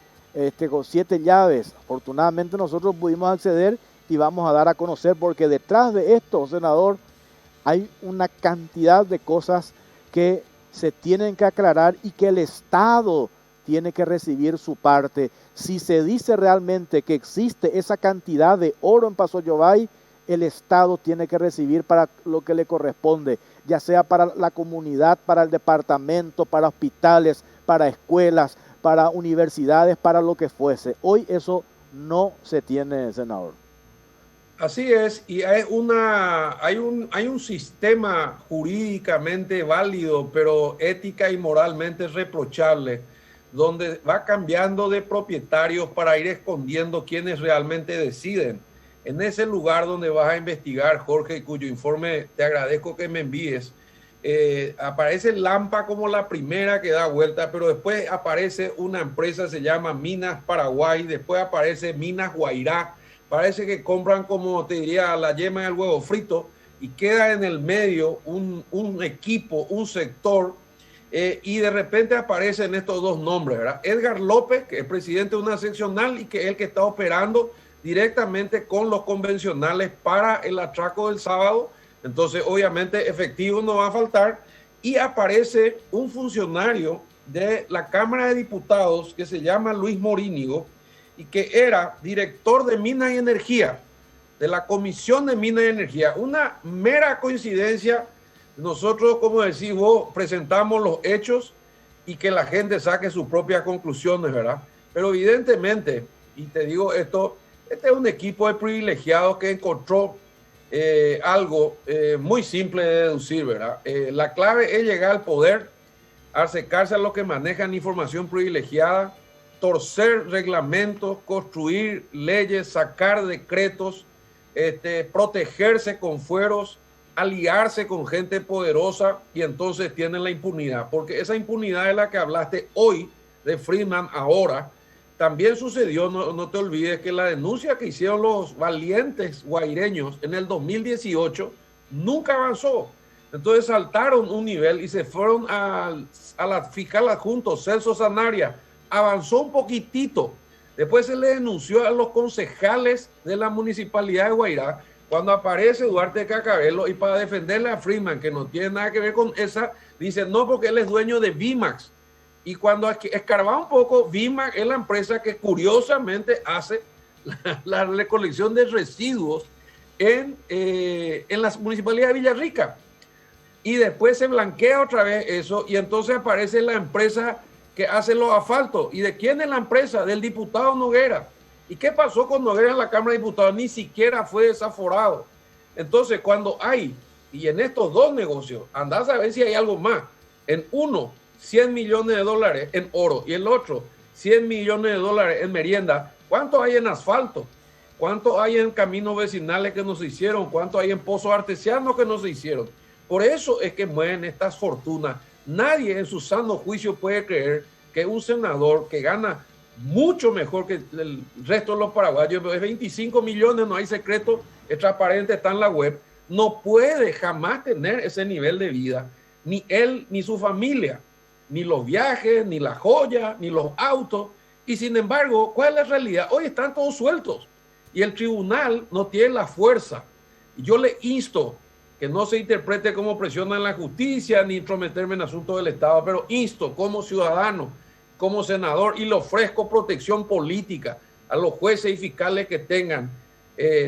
con 7 llaves. Afortunadamente nosotros pudimos acceder y vamos a dar a conocer, porque detrás de esto, senador, hay una cantidad de cosas que se tienen que aclarar y que el Estado tiene que recibir su parte. Si se dice realmente que existe esa cantidad de oro en Paso Yobay, el Estado tiene que recibir para lo que le corresponde, ya sea para la comunidad, para el departamento, para hospitales, para escuelas, para universidades, para lo que fuese. Hoy eso no se tiene, senador. Así es, y hay un sistema jurídicamente válido, pero ética y moralmente reprochable, donde va cambiando de propietarios para ir escondiendo quienes realmente deciden. En ese lugar donde vas a investigar, Jorge, y cuyo informe te agradezco que me envíes, aparece Lampa como la primera que da vuelta, pero después aparece una empresa, se llama Minas Paraguay, después aparece Minas Guairá. Parece que compran, como te diría, la yema del huevo frito, y queda en el medio un equipo, un sector, y de repente aparecen estos dos nombres, ¿verdad? Edgar López, que es presidente de una seccional y que es el que está operando directamente con los convencionales para el atraco del sábado. Entonces, obviamente, efectivo no va a faltar. Y aparece un funcionario de la Cámara de Diputados que se llama Luis Morínigo, y que era director de Minas y Energía, de la Comisión de Minas y Energía. Una mera coincidencia. Nosotros, como decís vos, presentamos los hechos y que la gente saque sus propias conclusiones, ¿verdad? Pero evidentemente Y te digo esto, este es un equipo de privilegiados que encontró algo muy simple de deducir, ¿verdad? La clave es llegar al poder, acercarse a los que manejan información privilegiada, torcer reglamentos, construir leyes, sacar decretos, protegerse con fueros, aliarse con gente poderosa, y entonces tienen la impunidad, porque esa impunidad es la que hablaste hoy de Friedman. Ahora también sucedió, no te olvides, que la denuncia que hicieron los valientes guaireños en el 2018 nunca avanzó. Entonces saltaron un nivel y se fueron a la fiscal adjunto Celso Sanabria. Avanzó un poquitito. Después se le denunció a los concejales de la municipalidad de Guairá. Cuando aparece Duarte Cacabelo, y para defenderle a Friedman, que no tiene nada que ver con esa, dice no, porque él es dueño de Vimax. Y cuando escarbaba un poco, Vimax es la empresa que curiosamente hace la recolección de residuos en la municipalidad de Villarrica. Y después se blanquea otra vez eso, y entonces aparece la empresa que hace los asfaltos. ¿Y de quién es la empresa? Del diputado Noguera. ¿Y qué pasó con Noguera en la Cámara de Diputados? Ni siquiera fue desaforado. Entonces, cuando hay, y en estos dos negocios, andás a ver si hay algo más. En uno, 100 millones de dólares en oro, y el otro, 100 millones de dólares en merienda. ¿Cuánto hay en asfalto? ¿Cuánto hay en caminos vecinales que no se hicieron? ¿Cuánto hay en pozos artesianos que no se hicieron? Por eso es que mueven estas fortunas. Nadie en su sano juicio puede creer que un senador que gana mucho mejor que el resto de los paraguayos, es 25 millones, no hay secreto, es transparente, está en la web, no puede jamás tener ese nivel de vida, ni él ni su familia, ni los viajes, ni la joya, ni los autos. Y sin embargo, ¿cuál es la realidad? Hoy están todos sueltos y el tribunal no tiene la fuerza. Yo le insto que no se interprete como presión en la justicia ni intrometerme en asuntos del Estado, pero insto como ciudadano, como senador, y le ofrezco protección política a los jueces y fiscales que tengan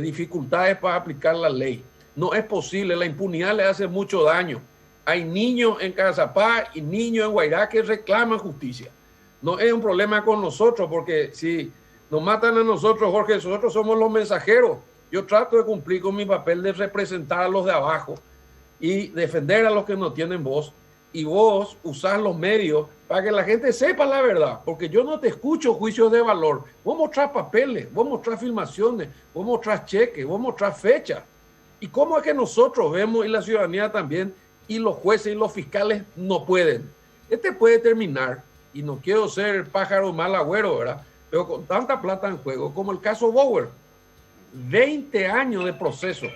dificultades para aplicar la ley. No es posible, la impunidad le hace mucho daño. Hay niños en Cazapá y niños en Guairá que reclaman justicia. No es un problema con nosotros, porque si nos matan a nosotros, Jorge, nosotros somos los mensajeros. Yo trato de cumplir con mi papel de representar a los de abajo y defender a los que no tienen voz, y vos usás los medios para que la gente sepa la verdad, porque yo no te escucho juicios de valor. Vos mostrás papeles, vos mostrás filmaciones, vos mostrás cheques, vos mostrás fechas. ¿Y cómo es que nosotros vemos, y la ciudadanía también, y los jueces y los fiscales no pueden? Puede terminar, y no quiero ser pájaro mal agüero, ¿verdad? Pero con tanta plata en juego, como el caso Bauer. 20 años de proceso,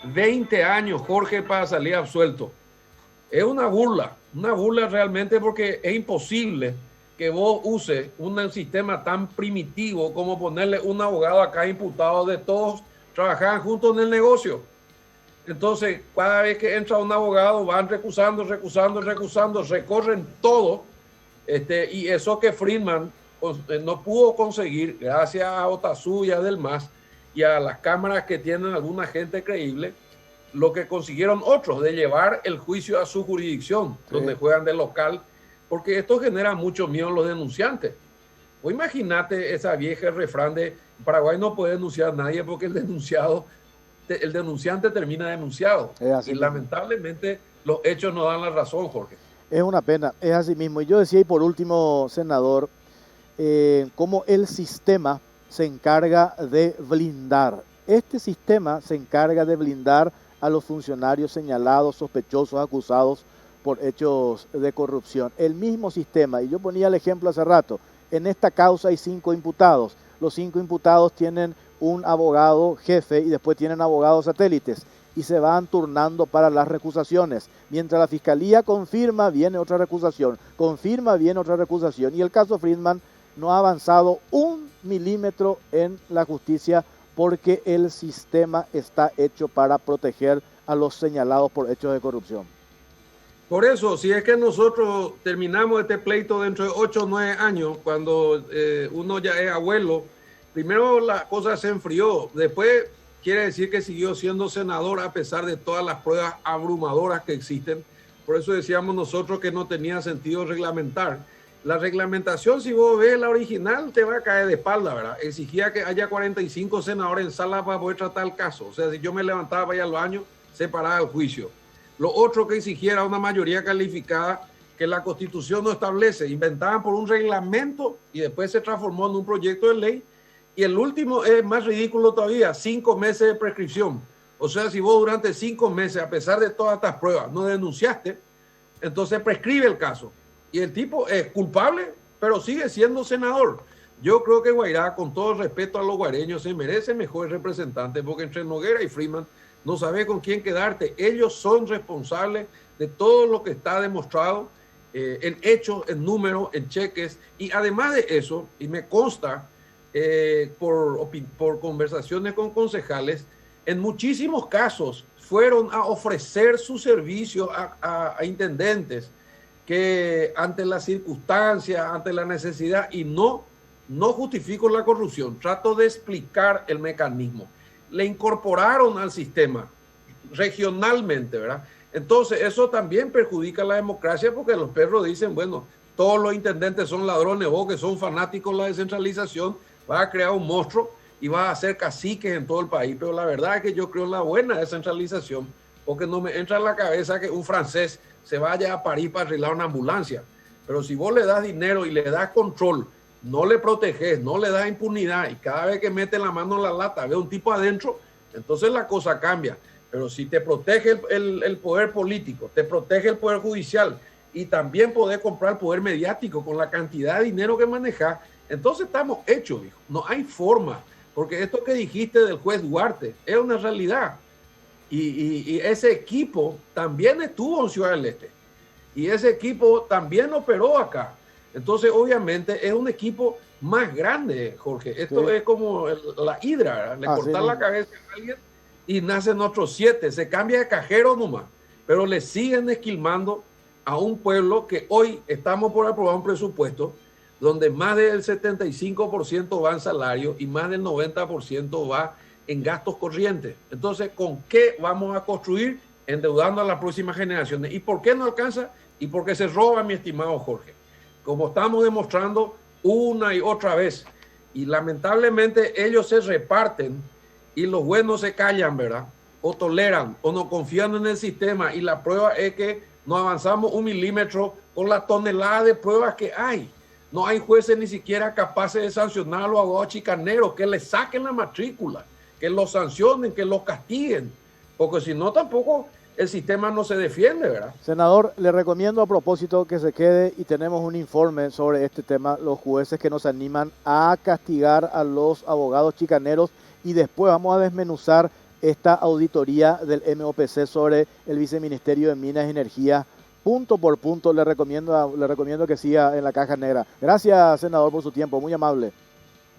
20 años, Jorge, para salir absuelto. Es una burla realmente, porque es imposible que vos uses un sistema tan primitivo como ponerle un abogado a cada imputado. De todos trabajaban juntos en el negocio. Entonces, cada vez que entra un abogado, van recusando, recorren todo. Y eso que Friedman no pudo conseguir, gracias a Otazú y a Delmas, y a las cámaras que tienen alguna gente creíble, lo que consiguieron otros, de llevar el juicio a su jurisdicción, sí, donde juegan de local, porque esto genera mucho miedo a los denunciantes. O imagínate esa vieja refrán de Paraguay no puede denunciar a nadie porque el denunciante termina denunciado. Y lamentablemente los hechos no dan la razón, Jorge. Es una pena, es así mismo. Y yo decía, y por último, senador, cómo el sistema se encarga de blindar. Este sistema se encarga de blindar a los funcionarios señalados, sospechosos, acusados por hechos de corrupción. El mismo sistema, y yo ponía el ejemplo hace rato, en esta causa hay 5 imputados. Los 5 imputados tienen un abogado jefe y después tienen abogados satélites, y se van turnando para las recusaciones. Mientras la fiscalía confirma, viene otra recusación, confirma, viene otra recusación. Y el caso Friedman no ha avanzado 1 milímetro en la justicia, porque el sistema está hecho para proteger a los señalados por hechos de corrupción. Por eso, si es que nosotros terminamos este pleito dentro de 8 o 9 años, cuando uno ya es abuelo, primero la cosa se enfrió, después quiere decir que siguió siendo senador a pesar de todas las pruebas abrumadoras que existen. Por eso decíamos nosotros que no tenía sentido reglamentar. La reglamentación, si vos ves la original, te va a caer de espalda, ¿verdad? Exigía que haya 45 senadores en sala para poder tratar el caso. O sea, si yo me levantaba para ir al baño, se paraba el juicio. Lo otro que exigiera una mayoría calificada que la Constitución no establece. Inventaban por un reglamento y después se transformó en un proyecto de ley. Y el último es más ridículo todavía, 5 meses de prescripción. O sea, si vos durante 5 meses, a pesar de todas estas pruebas, no denunciaste, entonces prescribe el caso. Y el tipo es culpable, pero sigue siendo senador. Yo creo que Guairá, con todo el respeto a los guareños, se merece mejor representante, porque entre Noguera y Freeman no sabes con quién quedarte. Ellos son responsables de todo lo que está demostrado en hechos, en números, en cheques. Y además de eso, y me consta por conversaciones con concejales, en muchísimos casos fueron a ofrecer su servicio a intendentes que ante la circunstancia, ante la necesidad, y no justifico la corrupción, trato de explicar el mecanismo. Le incorporaron al sistema regionalmente, ¿verdad? Entonces eso también perjudica la democracia, porque los perros dicen, bueno, todos los intendentes son ladrones, vos que son fanáticos de la descentralización, vas a crear un monstruo y vas a hacer caciques en todo el país. Pero la verdad es que yo creo en la buena descentralización, porque no me entra en la cabeza que un francés se vaya a París para arreglar una ambulancia. Pero si vos le das dinero y le das control, no le proteges, no le das impunidad, y cada vez que mete la mano en la lata ve un tipo adentro, entonces la cosa cambia. Pero si te protege el poder político, te protege el poder judicial, y también podés comprar el poder mediático con la cantidad de dinero que manejas, entonces estamos hechos, hijo. No hay forma, porque esto que dijiste del juez Duarte es una realidad. Y ese equipo también estuvo en Ciudad del Este. Y ese equipo también operó acá. Entonces, obviamente, es un equipo más grande, Jorge. Esto es como la hidra, ¿verdad? Le cortan la cabeza a alguien y nacen otros 7. Se cambia de cajero nomás. Pero le siguen esquilmando a un pueblo que hoy estamos por aprobar un presupuesto donde más del 75% va en salario y más del 90% va en gastos corrientes. Entonces, ¿con qué vamos a construir? Endeudando a las próximas generaciones. ¿Y por qué no alcanza? Y porque se roba, mi estimado Jorge. Como estamos demostrando una y otra vez. Y lamentablemente ellos se reparten y los buenos se callan, ¿verdad? O toleran o no confían en el sistema. Y la prueba es que no avanzamos 1 milímetro con la tonelada de pruebas que hay. No hay jueces ni siquiera capaces de sancionar a los abogados chicaneros, que les saquen la matrícula, que los sancionen, que los castiguen, porque si no tampoco el sistema no se defiende, ¿verdad? Senador, le recomiendo a propósito que se quede y tenemos un informe sobre este tema, los jueces que nos animan a castigar a los abogados chicaneros, y después vamos a desmenuzar esta auditoría del MOPC sobre el Viceministerio de Minas y Energía, punto por punto. Le recomiendo que siga en la Caja Negra. Gracias, senador, por su tiempo, muy amable.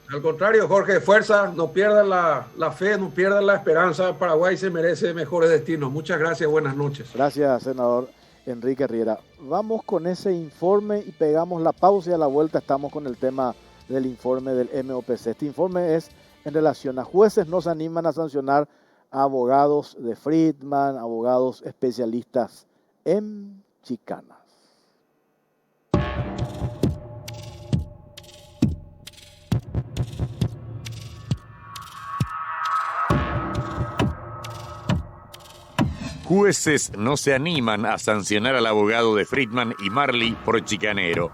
Al contrario, Jorge, fuerza, no pierdan la fe, no pierdan la esperanza. Paraguay se merece mejores destinos. Muchas gracias, buenas noches. Gracias, senador Enrique Riera. Vamos con ese informe y pegamos la pausa, y a la vuelta estamos con el tema del informe del MOPC. Este informe es en relación a jueces no se animan a sancionar a abogados de Freedman, abogados especialistas en chicanas. Jueces no se animan a sancionar al abogado de Freedman y Marley por chicanero.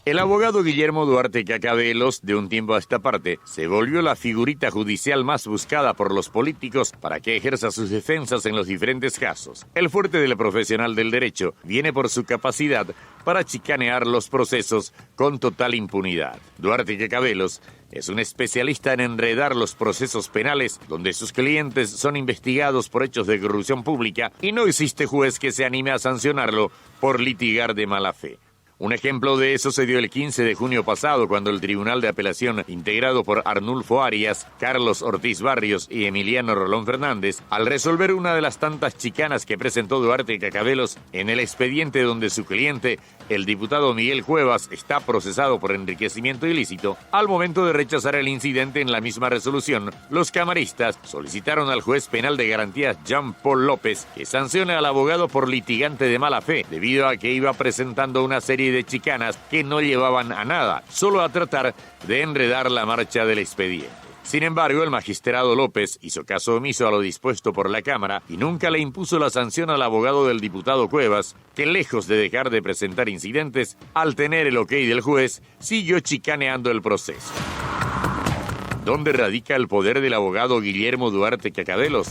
El abogado Guillermo Duarte Cacabelos, de un tiempo a esta parte, se volvió la figurita judicial más buscada por los políticos para que ejerza sus defensas en los diferentes casos. El fuerte del profesional del derecho viene por su capacidad para chicanear los procesos con total impunidad. Duarte Cacabelos es un especialista en enredar los procesos penales donde sus clientes son investigados por hechos de corrupción pública, y no existe juez que se anime a sancionarlo por litigar de mala fe. Un ejemplo de eso se dio el 15 de junio pasado, cuando el Tribunal de Apelación, integrado por Arnulfo Arias, Carlos Ortiz Barrios y Emiliano Rolón Fernández, al resolver una de las tantas chicanas que presentó Duarte Cacabelos en el expediente donde su cliente, el diputado Miguel Cuevas, está procesado por enriquecimiento ilícito, al momento de rechazar el incidente en la misma resolución, los camaristas solicitaron al juez penal de garantías Jean Paul López que sancione al abogado por litigante de mala fe, debido a que iba presentando una serie de chicanas que no llevaban a nada, solo a tratar de enredar la marcha del expediente. Sin embargo, el magistrado López hizo caso omiso a lo dispuesto por la Cámara y nunca le impuso la sanción al abogado del diputado Cuevas, que lejos de dejar de presentar incidentes, al tener el ok del juez, siguió chicaneando el proceso. ¿Dónde radica el poder del abogado Guillermo Duarte Cacabelos?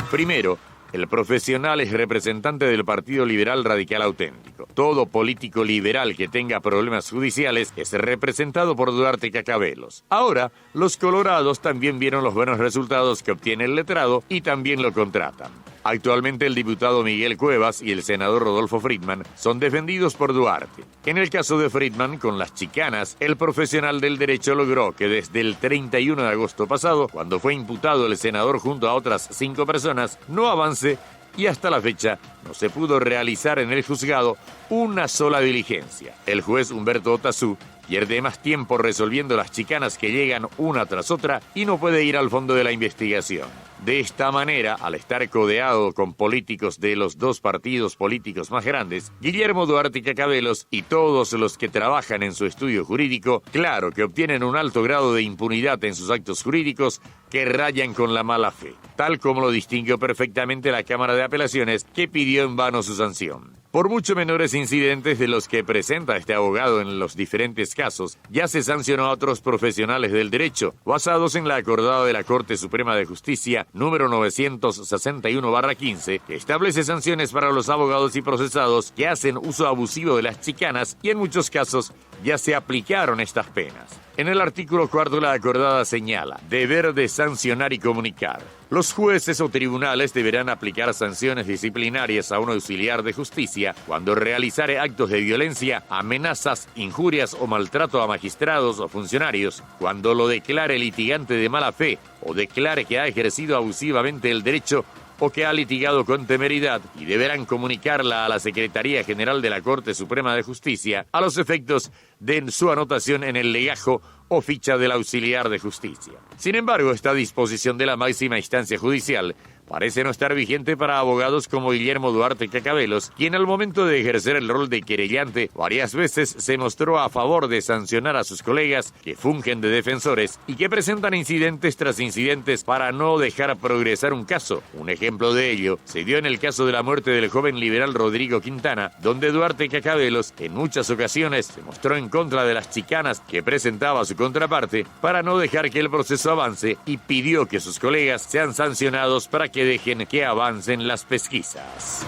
Primero, el profesional es representante del Partido Liberal Radical Auténtico. Todo político liberal que tenga problemas judiciales es representado por Duarte Cacabelos. Ahora, los colorados también vieron los buenos resultados que obtiene el letrado y también lo contratan. Actualmente el diputado Miguel Cuevas y el senador Rodolfo Friedman son defendidos por Duarte. En el caso de Friedman, con las chicanas, el profesional del derecho logró que desde el 31 de agosto pasado, cuando fue imputado el senador junto a otras 5 personas, no avance y hasta la fecha no se pudo realizar en el juzgado una sola diligencia. El juez Humberto Otazú pierde más tiempo resolviendo las chicanas que llegan una tras otra y no puede ir al fondo de la investigación. De esta manera, al estar codeado con políticos de los 2 partidos políticos más grandes, Guillermo Duarte Cacabelos y todos los que trabajan en su estudio jurídico, claro que obtienen un alto grado de impunidad en sus actos jurídicos que rayan con la mala fe, tal como lo distinguió perfectamente la Cámara de Apelaciones, que pidió en vano su sanción. Por mucho menores incidentes de los que presenta este abogado en los diferentes casos, ya se sancionó a otros profesionales del derecho, basados en la acordada de la Corte Suprema de Justicia número 961/15, que establece sanciones para los abogados y procesados que hacen uso abusivo de las chicanas, y en muchos casos ya se aplicaron estas penas. En el artículo 4, la acordada señala: deber de sancionar y comunicar. Los jueces o tribunales deberán aplicar sanciones disciplinarias a un auxiliar de justicia cuando realizare actos de violencia, amenazas, injurias o maltrato a magistrados o funcionarios, cuando lo declare litigante de mala fe o declare que ha ejercido abusivamente el derecho o que ha litigado con temeridad, y deberán comunicarla a la Secretaría General de la Corte Suprema de Justicia a los efectos de su anotación en el legajo o ficha del auxiliar de justicia. Sin embargo, esta disposición de la máxima instancia judicial parece no estar vigente para abogados como Guillermo Duarte Cacabelos, quien al momento de ejercer el rol de querellante varias veces se mostró a favor de sancionar a sus colegas que fungen de defensores y que presentan incidentes tras incidentes para no dejar progresar un caso. Un ejemplo de ello se dio en el caso de la muerte del joven liberal Rodrigo Quintana, donde Duarte Cacabelos en muchas ocasiones se mostró en contra de las chicanas que presentaba su contraparte para no dejar que el proceso avance, y pidió que sus colegas sean sancionados para que dejen que avancen las pesquisas.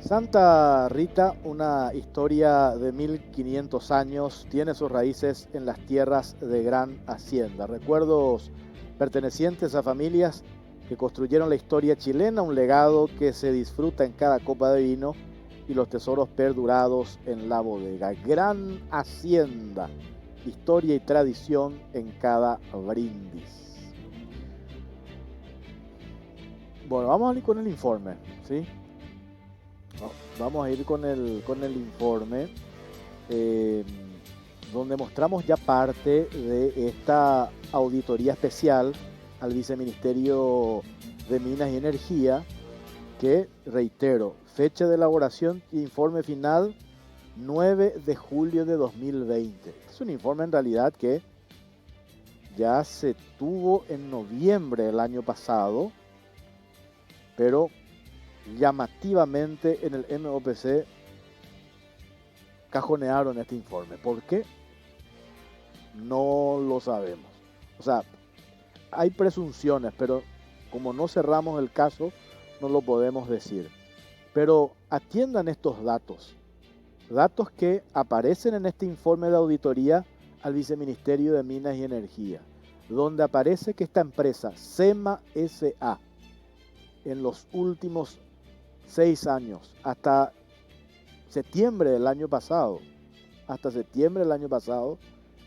Santa Rita, una historia de 1500 años, tiene sus raíces en las tierras de Gran Hacienda. Recuerdos pertenecientes a familias que construyeron la historia chilena, un legado que se disfruta en cada copa de vino y los tesoros perdurados en la bodega. Gran Hacienda, historia y tradición en cada brindis. Bueno, vamos a ir con el informe, ¿sí? Vamos a ir con el informe donde mostramos ya parte de esta auditoría especial al Viceministerio de Minas y Energía, que, reitero, fecha de elaboración y informe final 9 de julio de 2020. Es un informe en realidad que ya se tuvo en noviembre del año pasado, pero llamativamente en el MOPC cajonearon este informe. ¿Por qué? No lo sabemos. O sea, hay presunciones, pero como no cerramos el caso, no lo podemos decir. Pero atiendan estos datos. Datos que aparecen en este informe de auditoría al Viceministerio de Minas y Energía, donde aparece que esta empresa, SEMA S.A., en los últimos 6 años, hasta septiembre del año pasado,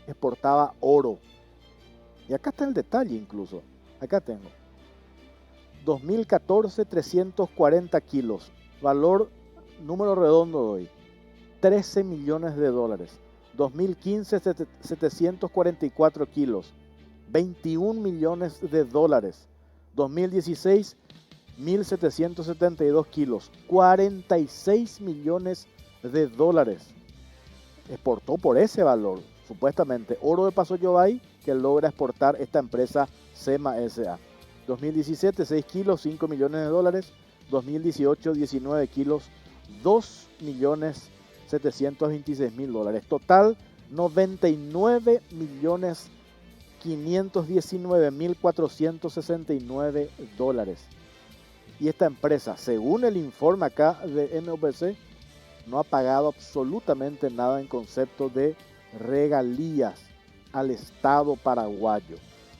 exportaba oro. Y acá está el detalle incluso. Acá tengo. 2014, 340 kilos. Valor, número redondo doy, $13 millones. 2015, 744 kilos. $21 millones. 2016, 1.772 kilos. $46 millones. Exportó por ese valor, supuestamente, oro de Paso Llobay, que logra exportar esta empresa SEMA S.A. 2017, 6 kilos, $5 millones. 2018, 19 kilos, $2.726.000. Total, $99.519.469. Y esta empresa, según el informe acá de MOPC, no ha pagado absolutamente nada en concepto de regalías al Estado paraguayo.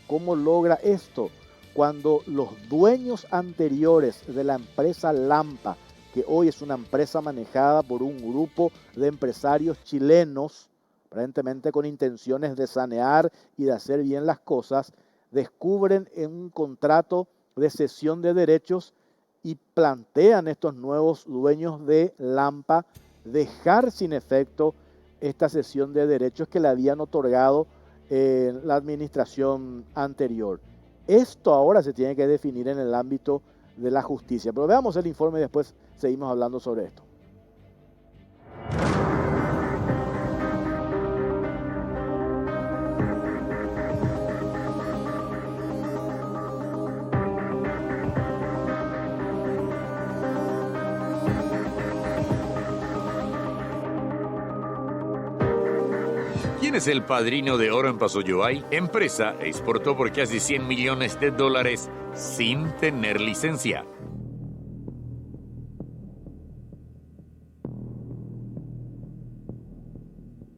¿Cómo logra esto? Cuando los dueños anteriores de la empresa Lampa, que hoy es una empresa manejada por un grupo de empresarios chilenos, aparentemente con intenciones de sanear y de hacer bien las cosas, descubren en un contrato de cesión de derechos y plantean estos nuevos dueños de Lampa dejar sin efecto esta cesión de derechos que le habían otorgado la administración anterior. Esto ahora se tiene que definir en el ámbito de la justicia. Pero veamos el informe y después seguimos hablando sobre esto. ¿Quién es el padrino de oro en Paso Llobay? Empresa exportó por casi $100 millones sin tener licencia.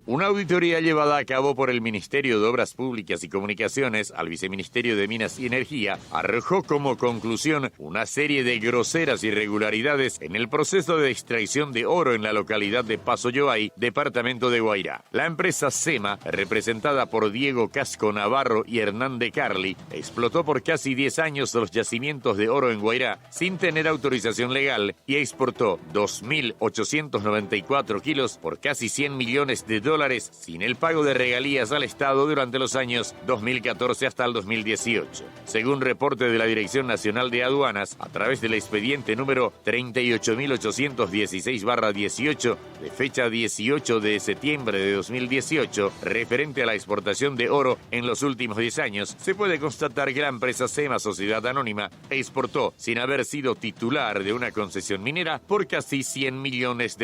Una auditoría llevada a cabo por el Ministerio de Obras Públicas y Comunicaciones al Viceministerio de Minas y Energía arrojó como conclusión una serie de groseras irregularidades en el proceso de extracción de oro en la localidad de Paso Llobay, departamento de Guairá. La empresa SEMA, representada por Diego Casco Navarro y Hernán de Carli, explotó por casi 10 años los yacimientos de oro en Guairá sin tener autorización legal y exportó 2.894 kilos por casi $100 millones sin el pago de regalías al Estado durante los años 2014 hasta el 2018. Según reporte de la Dirección Nacional de Aduanas, a través del expediente número 38.816/18 de fecha 18 de septiembre de 2018, referente a la exportación de oro en los últimos 10 años, se puede constatar que la empresa SEMA Sociedad Anónima exportó, sin haber sido titular de una concesión minera, por casi $100 millones.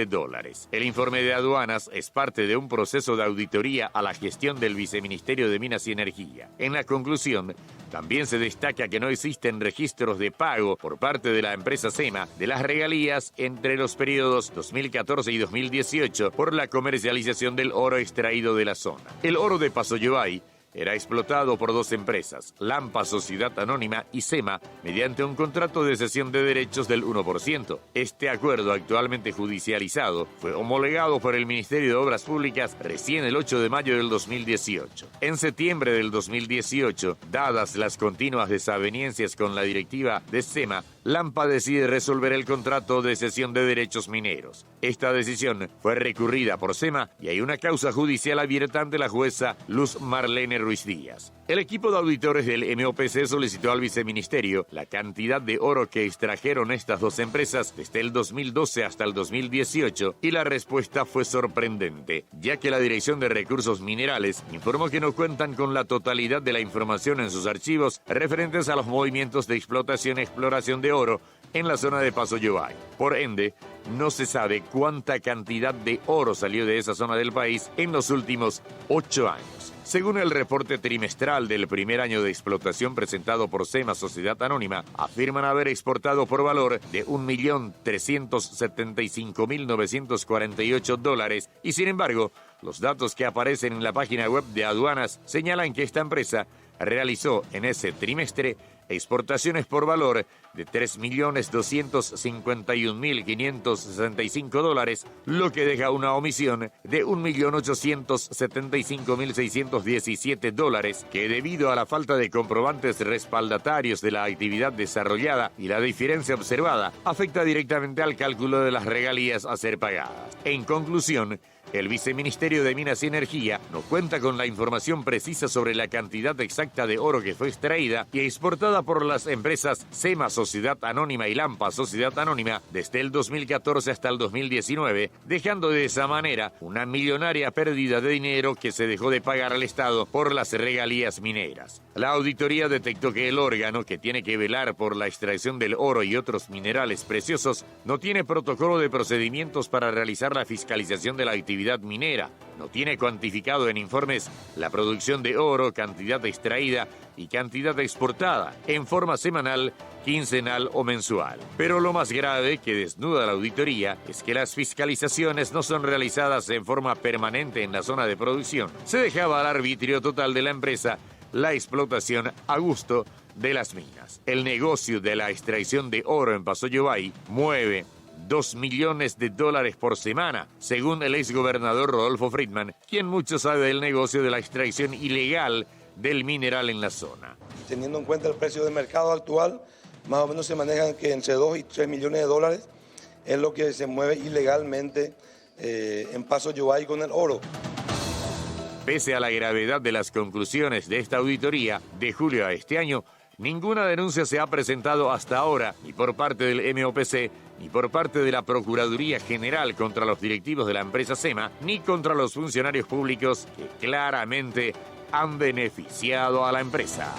El informe de aduanas es parte de un proceso de auditoría a la gestión del Viceministerio de Minas y Energía. En la conclusión, también se destaca que no existen registros de pago por parte de la empresa SEMA de las regalías entre los periodos 2014 y 2018 por la comercialización del oro extraído de la zona. El oro de Paso Llobay era explotado por dos empresas, Lampa Sociedad Anónima y SEMA, mediante un contrato de cesión de derechos del 1%. Este acuerdo, actualmente judicializado, fue homologado por el Ministerio de Obras Públicas recién el 8 de mayo del 2018. En septiembre del 2018, dadas las continuas desavenencias con la directiva de SEMA, Lampa decide resolver el contrato de cesión de derechos mineros. Esta decisión fue recurrida por SEMA y hay una causa judicial abierta ante la jueza Luz Marlene Ruiz Díaz. El equipo de auditores del MOPC solicitó al viceministerio la cantidad de oro que extrajeron estas dos empresas desde el 2012 hasta el 2018 y la respuesta fue sorprendente, ya que la Dirección de Recursos Minerales informó que no cuentan con la totalidad de la información en sus archivos referentes a los movimientos de explotación y exploración de oro en la zona de Paso Llobay. Por ende, no se sabe cuánta cantidad de oro salió de esa zona del país en los últimos 8 años. Según el reporte trimestral del primer año de explotación presentado por SEMA Sociedad Anónima, afirman haber exportado por valor de $1.375.948 y, sin embargo, los datos que aparecen en la página web de aduanas señalan que esta empresa realizó en ese trimestre exportaciones por valor de $3.251.565, lo que deja una omisión de $1.875.617, que debido a la falta de comprobantes respaldatarios de la actividad desarrollada y la diferencia observada, afecta directamente al cálculo de las regalías a ser pagadas. En conclusión, el Viceministerio de Minas y Energía no cuenta con la información precisa sobre la cantidad exacta de oro que fue extraída y exportada por las empresas SEMA Sociedad Anónima y Lampa Sociedad Anónima desde el 2014 hasta el 2019, dejando de esa manera una millonaria pérdida de dinero que se dejó de pagar al Estado por las regalías mineras. La auditoría detectó que el órgano que tiene que velar por la extracción del oro y otros minerales preciosos no tiene protocolo de procedimientos para realizar la fiscalización de la actividad minera, no tiene cuantificado en informes la producción de oro, cantidad extraída y cantidad exportada, en forma semanal, quincenal o mensual. Pero lo más grave que desnuda la auditoría es que las fiscalizaciones no son realizadas en forma permanente en la zona de producción. Se dejaba al arbitrio total de la empresa la explotación a gusto de las minas. El negocio de la extracción de oro en Paso Llobay mueve $2 millones por semana, según el exgobernador Rodolfo Friedman, quien mucho sabe del negocio de la extracción ilegal del mineral en la zona. Teniendo en cuenta el precio de mercado actual, más o menos se manejan que entre 2 y 3 millones de dólares es lo que se mueve ilegalmente en Paso Llobay con el oro. Pese a la gravedad de las conclusiones de esta auditoría de julio a este año, ninguna denuncia se ha presentado hasta ahora, ni por parte del MOPC, ni por parte de la Procuraduría General contra los directivos de la empresa SEMA, ni contra los funcionarios públicos que claramente han beneficiado a la empresa.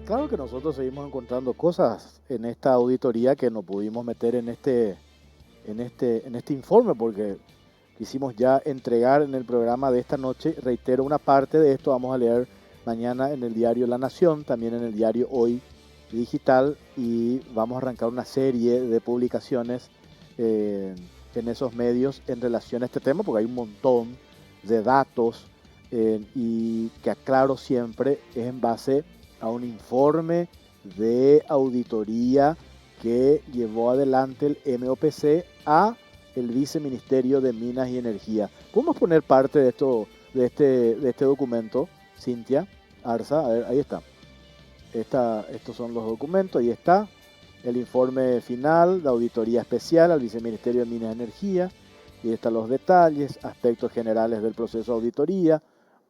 Claro que nosotros seguimos encontrando cosas en esta auditoría que no pudimos meter en este informe porque quisimos ya entregar en el programa de esta noche. Reitero, una parte de esto vamos a leer mañana en el diario La Nación, también en el diario Hoy Digital, y vamos a arrancar una serie de publicaciones en esos medios en relación a este tema, porque hay un montón de datos y que, aclaro siempre, es en base a un informe de auditoría que llevó adelante el MOPC a el Viceministerio de Minas y Energía. ¿Podemos poner parte de esto, de este documento, Cintia Arza? A ver, ahí está. Estos son los documentos, ahí está el informe final de auditoría especial al Viceministerio de Minas y Energía, y están los detalles, aspectos generales del proceso de auditoría.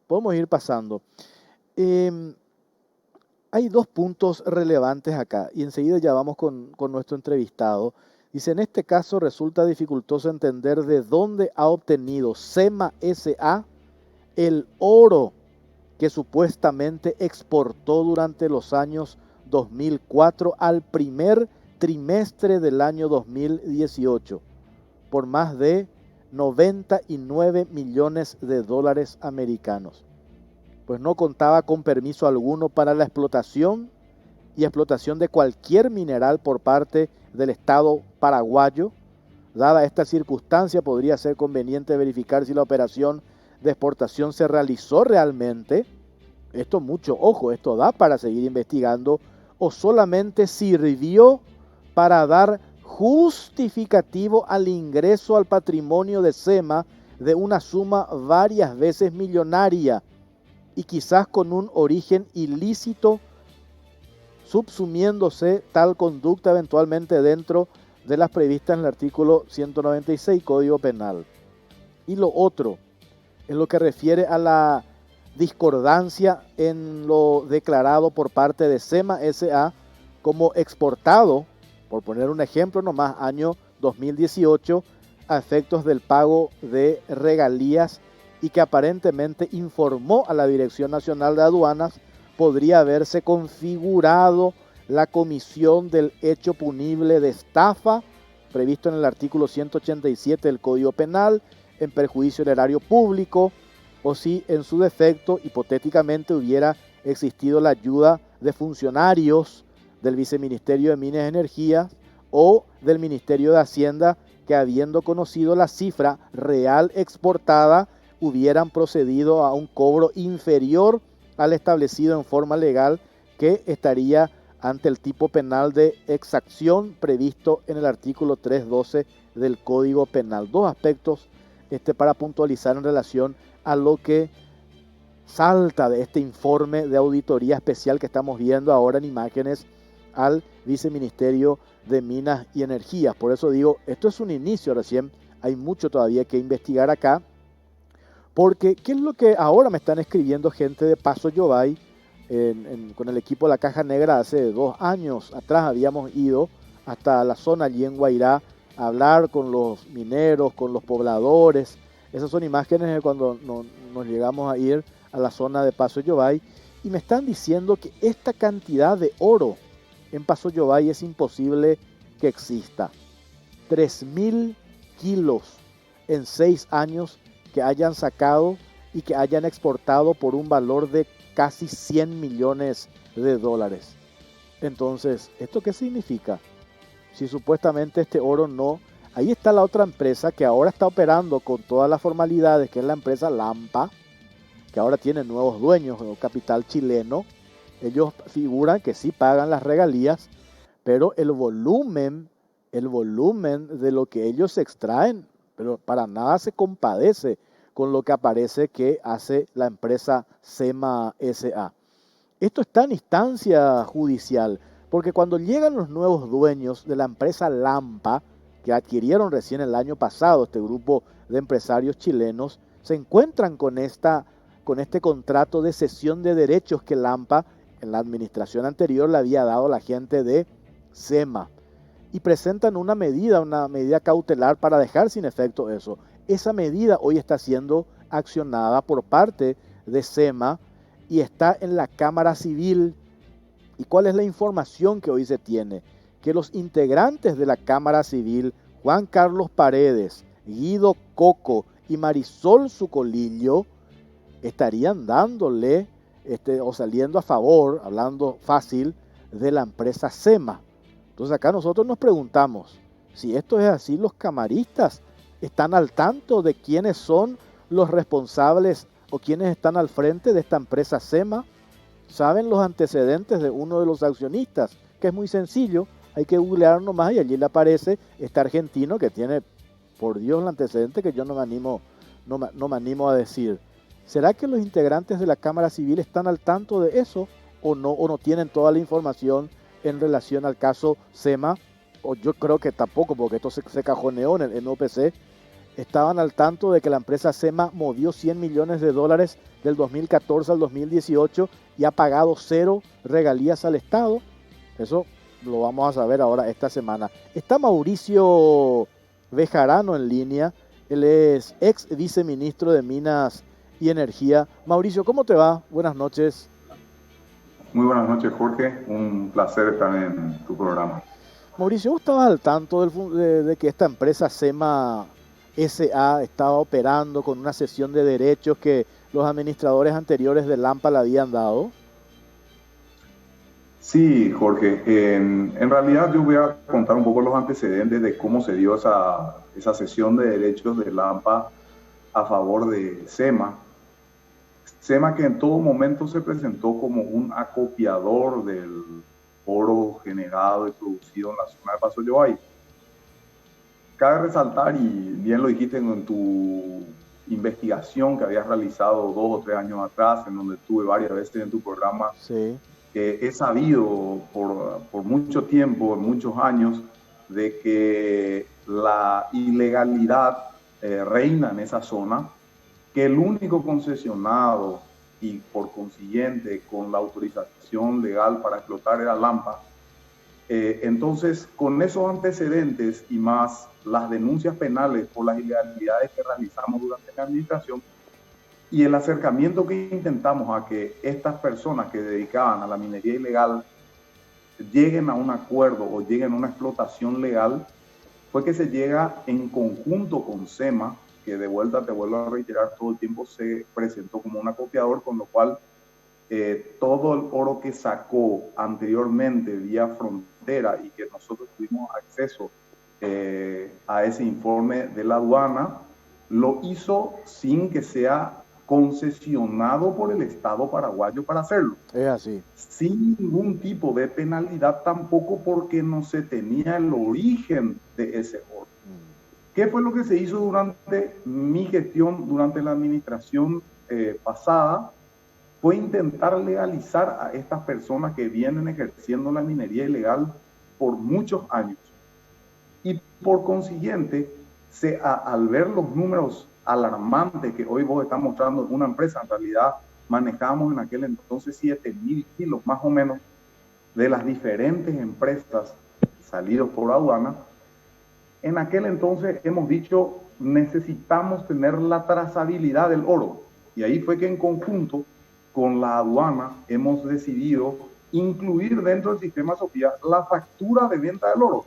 Podemos ir pasando. Hay dos puntos relevantes acá y enseguida ya vamos con nuestro entrevistado. Dice, en este caso resulta dificultoso entender de dónde ha obtenido SEMA S.A. el oro que supuestamente exportó durante los años 2004 al primer trimestre del año 2018 por más de 99 millones de dólares americanos. Pues no contaba con permiso alguno para la explotación y explotación de cualquier mineral por parte del Estado paraguayo. Dada esta circunstancia, podría ser conveniente verificar si la operación de exportación se realizó realmente. Esto mucho, ojo, esto da para seguir investigando, o solamente sirvió para dar justificativo al ingreso al patrimonio de SEMA de una suma varias veces millonaria y quizás con un origen ilícito, subsumiéndose tal conducta eventualmente dentro de las previstas en el artículo 196 Código Penal. Y lo otro, en lo que refiere a la discordancia en lo declarado por parte de SEMA S.A. como exportado, por poner un ejemplo nomás, año 2018, a efectos del pago de regalías, y que aparentemente informó a la Dirección Nacional de Aduanas podría haberse configurado la comisión del hecho punible de estafa previsto en el artículo 187 del Código Penal en perjuicio del erario público, o si en su defecto hipotéticamente hubiera existido la ayuda de funcionarios del Viceministerio de Minas y Energía o del Ministerio de Hacienda que, habiendo conocido la cifra real exportada, hubieran procedido a un cobro inferior al establecido en forma legal, que estaría ante el tipo penal de exacción previsto en el artículo 312 del Código Penal. Dos aspectos para puntualizar en relación a lo que salta de este informe de auditoría especial que estamos viendo ahora en imágenes al Viceministerio de Minas y Energías. Por eso digo, esto es un inicio recién, hay mucho todavía que investigar acá, porque ¿qué es lo que ahora me están escribiendo gente de Paso Yobay? Con el equipo de la Caja Negra hace 2 años atrás habíamos ido hasta la zona allí en Guairá a hablar con los mineros, con los pobladores. Esas son imágenes de cuando nos llegamos a ir a la zona de Paso Yobay, y me están diciendo que esta cantidad de oro en Paso Yobay es imposible que exista. 3.000 kilos en 6 años que hayan sacado y que hayan exportado por un valor de casi 100 millones de dólares. Entonces, ¿esto qué significa? Si supuestamente este oro no... Ahí está la otra empresa que ahora está operando con todas las formalidades, que es la empresa Lampa, que ahora tiene nuevos dueños, capital chileno. Ellos figuran que sí pagan las regalías, pero el volumen de lo que ellos extraen, pero para nada se compadece con lo que aparece que hace la empresa SEMA S.A. Esto está en instancia judicial, porque cuando llegan los nuevos dueños de la empresa Lampa, que adquirieron recién el año pasado este grupo de empresarios chilenos, se encuentran con este contrato de cesión de derechos que Lampa en la administración anterior le había dado a la gente de SEMA, y presentan una medida cautelar para dejar sin efecto eso. Esa medida hoy está siendo accionada por parte de SEMA y está en la Cámara Civil. ¿Y cuál es la información que hoy se tiene? Que los integrantes de la Cámara Civil, Juan Carlos Paredes, Guido Coco y Marisol Sucolillo, estarían dándole o saliendo a favor, hablando fácil, de la empresa SEMA. Entonces acá nosotros nos preguntamos, si esto es así, los camaristas están al tanto de quiénes son los responsables o quiénes están al frente de esta empresa SEMA. ¿Saben los antecedentes de uno de los accionistas? Que es muy sencillo, hay que googlear nomás y allí le aparece este argentino que tiene, por Dios, el antecedente que yo no me animo a decir. ¿Será que los integrantes de la Cámara Civil están al tanto de eso o no tienen toda la información en relación al caso SEMA? O yo creo que tampoco, porque esto se cajoneó en OPC. Estaban al tanto de que la empresa SEMA movió 100 millones de dólares del 2014 al 2018 y ha pagado 0 regalías al Estado. Eso lo vamos a saber ahora esta semana. Está Mauricio Bejarano en línea. Él es ex viceministro de Minas y Energía. Mauricio, ¿cómo te va? Buenas noches. Muy buenas noches, Jorge. Un placer estar en tu programa. Mauricio, ¿vos estabas al tanto de que esta empresa SEMA S.A. estaba operando con una cesión de derechos que los administradores anteriores de Lampa le habían dado? Sí, Jorge. En realidad yo voy a contar un poco los antecedentes de cómo se dio esa cesión de derechos de Lampa a favor de SEMA. SEMA, que en todo momento se presentó como un acopiador del oro generado y producido en la zona de Paso Yobay. Cabe resaltar, y bien lo dijiste en tu investigación que habías realizado 2 o 3 años atrás, en donde estuve varias veces en tu programa, sí. He sabido por mucho tiempo, muchos años, de que la ilegalidad reina en esa zona, que el único concesionado y por consiguiente con la autorización legal para explotar era Lampa. Entonces, con esos antecedentes y más las denuncias penales por las ilegalidades que realizamos durante la administración, Y el acercamiento que intentamos a que estas personas que dedicaban a la minería ilegal lleguen a un acuerdo o lleguen a una explotación legal fue que se llega en conjunto con SEMA, que de vuelta te vuelvo a reiterar, todo el tiempo se presentó como un acopiador, con lo cual todo el oro que sacó anteriormente vía frontera y que nosotros tuvimos acceso a ese informe de la aduana, lo hizo sin que sea concesionado por el Estado paraguayo para hacerlo. Es así. Sin ningún tipo de penalidad, tampoco porque no se tenía el origen de ese oro. ¿Qué fue lo que se hizo durante mi gestión, durante la administración pasada? Fue intentar legalizar a estas personas que vienen ejerciendo la minería ilegal por muchos años. Y por consiguiente, al ver los números alarmantes que hoy vos estás mostrando en una empresa, en realidad manejábamos en aquel entonces 7.000 kilos más o menos de las diferentes empresas salidos por aduana. En aquel entonces hemos dicho, necesitamos tener la trazabilidad del oro. Y ahí fue que en conjunto con la aduana hemos decidido incluir dentro del sistema SOFIA la factura de venta del oro.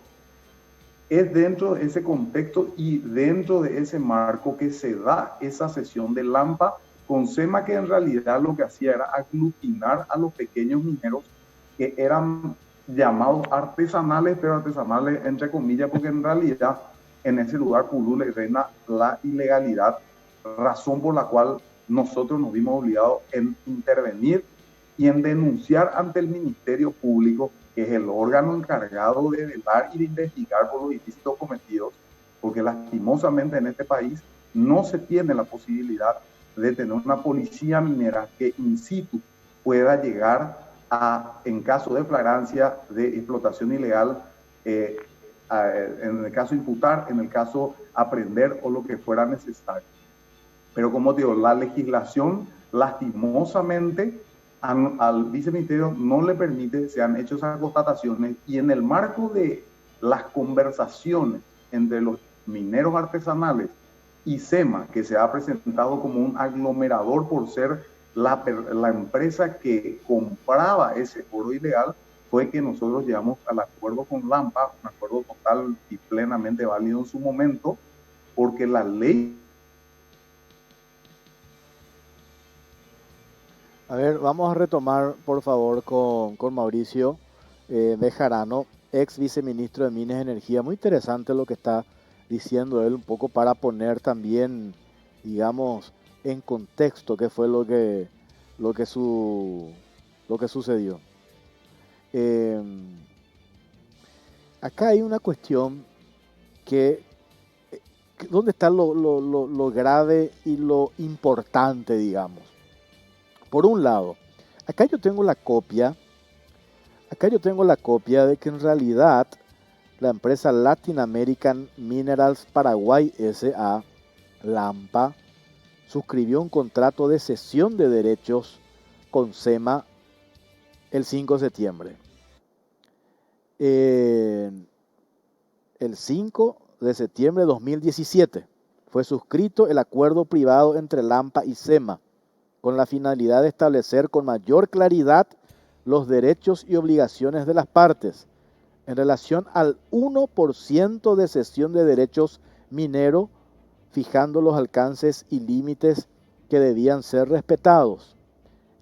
Es dentro de ese contexto y dentro de ese marco que se da esa sesión de Lampa con SEMA, que en realidad lo que hacía era aglutinar a los pequeños mineros que eran llamados artesanales, pero artesanales entre comillas, porque en realidad en ese lugar pulula y reina la ilegalidad, razón por la cual nosotros nos vimos obligados en intervenir y en denunciar ante el Ministerio Público, que es el órgano encargado de velar y de investigar por los ilícitos cometidos, porque lastimosamente en este país no se tiene la posibilidad de tener una policía minera que in situ pueda llegar a, en caso de flagrancia de explotación ilegal, en el caso imputar, en el caso aprender o lo que fuera necesario. Pero como digo, la legislación lastimosamente al viceministerio no le permite, se han hecho esas constataciones, y en el marco de las conversaciones entre los mineros artesanales y SEMA, que se ha presentado como un aglomerador por ser la empresa que compraba ese oro ilegal, fue que nosotros llegamos al acuerdo con Lampa, un acuerdo total y plenamente válido en su momento, porque la ley... A ver, vamos a retomar, por favor, con Mauricio Bejarano, ex viceministro de Minas y Energía. Muy interesante lo que está diciendo él, un poco para poner también, digamos, en contexto qué fue lo que sucedió. Acá hay una cuestión ¿dónde está lo grave y lo importante, digamos? Por un lado, acá yo tengo la copia de que en realidad la empresa Latin American Minerals Paraguay S.A., Lampa, suscribió un contrato de cesión de derechos con SEMA el 5 de septiembre. El 5 de septiembre de 2017 fue suscrito el acuerdo privado entre Lampa y SEMA, con la finalidad de establecer con mayor claridad los derechos y obligaciones de las partes en relación al 1% de cesión de derechos minero, fijando los alcances y límites que debían ser respetados.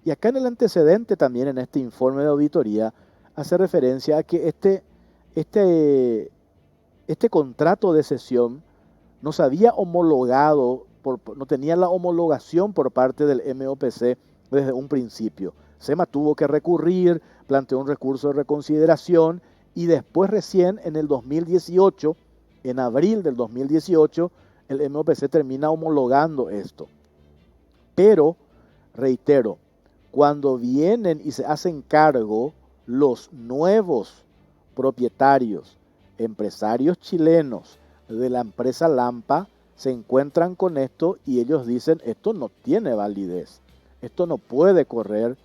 Y acá en el antecedente, también en este informe de auditoría, hace referencia a que este contrato de cesión no se había homologado, no tenía la homologación por parte del MOPC desde un principio. SEMA tuvo que recurrir, planteó un recurso de reconsideración y después recién en el 2018, en abril del 2018, el MOPC termina homologando esto. Pero, reitero, cuando vienen y se hacen cargo los nuevos propietarios, empresarios chilenos de la empresa Lampa, se encuentran con esto y ellos dicen, esto no tiene validez, esto no puede correr,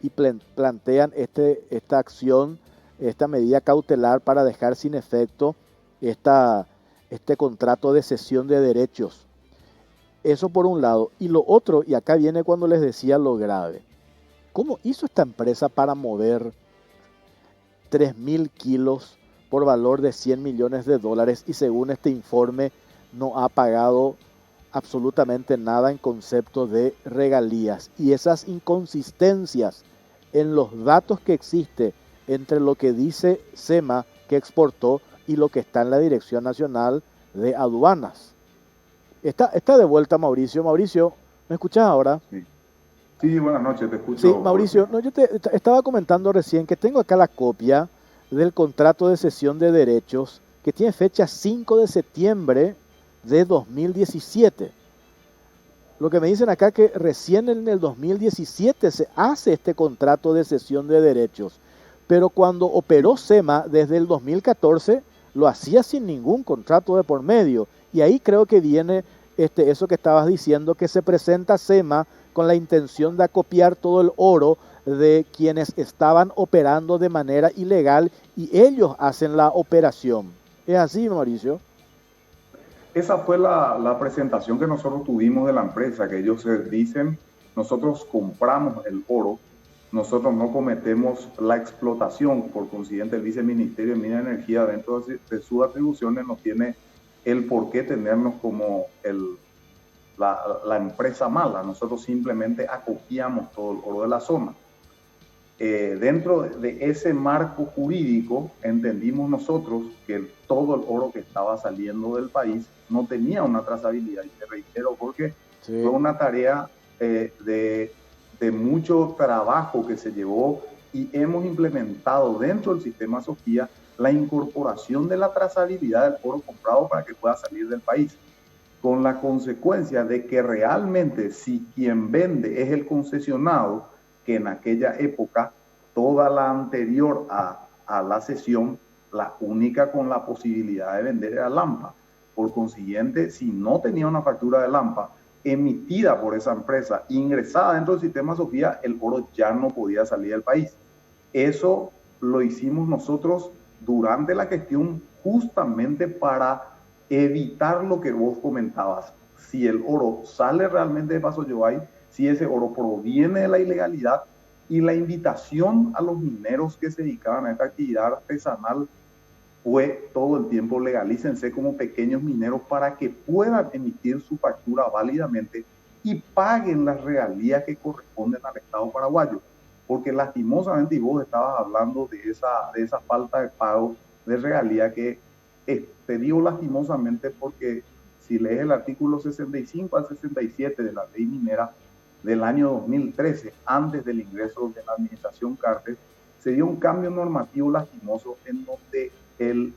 y plantean esta acción, esta medida cautelar para dejar sin efecto este contrato de cesión de derechos. Eso por un lado. Y lo otro, y acá viene cuando les decía lo grave. ¿Cómo hizo esta empresa para mover 3.000 kilos por valor de $100 millones y según este informe no ha pagado absolutamente nada en concepto de regalías? Y esas inconsistencias en los datos que existe entre lo que dice SEMA que exportó y lo que está en la Dirección Nacional de Aduanas. Está de vuelta Mauricio. Mauricio, ¿me escuchas ahora? Sí. Sí, buenas noches, te escucho. Sí, Mauricio, no, yo te estaba comentando recién que tengo acá la copia del contrato de cesión de derechos que tiene fecha 5 de septiembre de 2017. Lo que me dicen acá que recién en el 2017 se hace este contrato de cesión de derechos, pero cuando operó SEMA desde el 2014 lo hacía sin ningún contrato de por medio. Y ahí creo que viene eso que estabas diciendo, que se presenta SEMA con la intención de acopiar todo el oro de quienes estaban operando de manera ilegal y ellos hacen la operación. ¿Es así, Mauricio? Esa fue la presentación que nosotros tuvimos de la empresa, que ellos dicen, nosotros compramos el oro, nosotros no cometemos la explotación, por consiguiente el viceministerio de Minas y Energía dentro de sus atribuciones no tiene el por qué tenernos como la empresa mala. Nosotros simplemente acopiamos todo el oro de la zona. Dentro de ese marco jurídico entendimos nosotros que todo el oro que estaba saliendo del país no tenía una trazabilidad, y te reitero porque sí, fue una tarea de mucho trabajo que se llevó y hemos implementado dentro del sistema Sofía la incorporación de la trazabilidad del oro comprado para que pueda salir del país, con la consecuencia de que realmente si quien vende es el concesionado, que en aquella época, toda la anterior a la cesión, la única con la posibilidad de vender era Lampa. Por consiguiente, si no tenía una factura de Lampa emitida por esa empresa, ingresada dentro del sistema Sofía, el oro ya no podía salir del país. Eso lo hicimos nosotros durante la gestión justamente para evitar lo que vos comentabas. Si el oro sale realmente de Paso Yobay, si ese oro proviene de la ilegalidad, y la invitación a los mineros que se dedicaban a esta actividad artesanal fue todo el tiempo: legalícense como pequeños mineros para que puedan emitir su factura válidamente y paguen las regalías que corresponden al Estado paraguayo. Porque lastimosamente, y vos estabas hablando de esa falta de pago de regalía, que te digo lastimosamente porque si lees el artículo 65 al 67 de la ley minera del año 2013, antes del ingreso de la administración Cartes, se dio un cambio normativo lastimoso en donde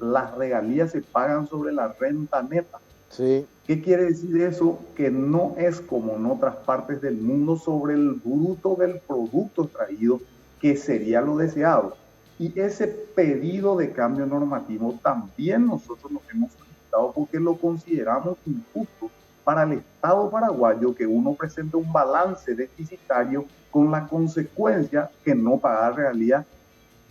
las regalías se pagan sobre la renta neta. Sí. ¿Qué quiere decir eso? Que no es como en otras partes del mundo sobre el bruto del producto extraído, que sería lo deseado. Y ese pedido de cambio normativo también nosotros nos hemos solicitado porque lo consideramos injusto para el Estado paraguayo que uno presente un balance deficitario con la consecuencia que no pagar regalía,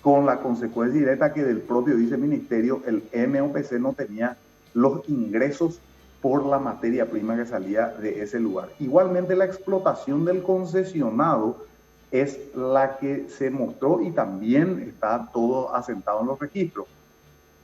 con la consecuencia directa que del propio viceministerio, el MOPC no tenía los ingresos por la materia prima que salía de ese lugar. Igualmente la explotación del concesionado es la que se mostró y también está todo asentado en los registros.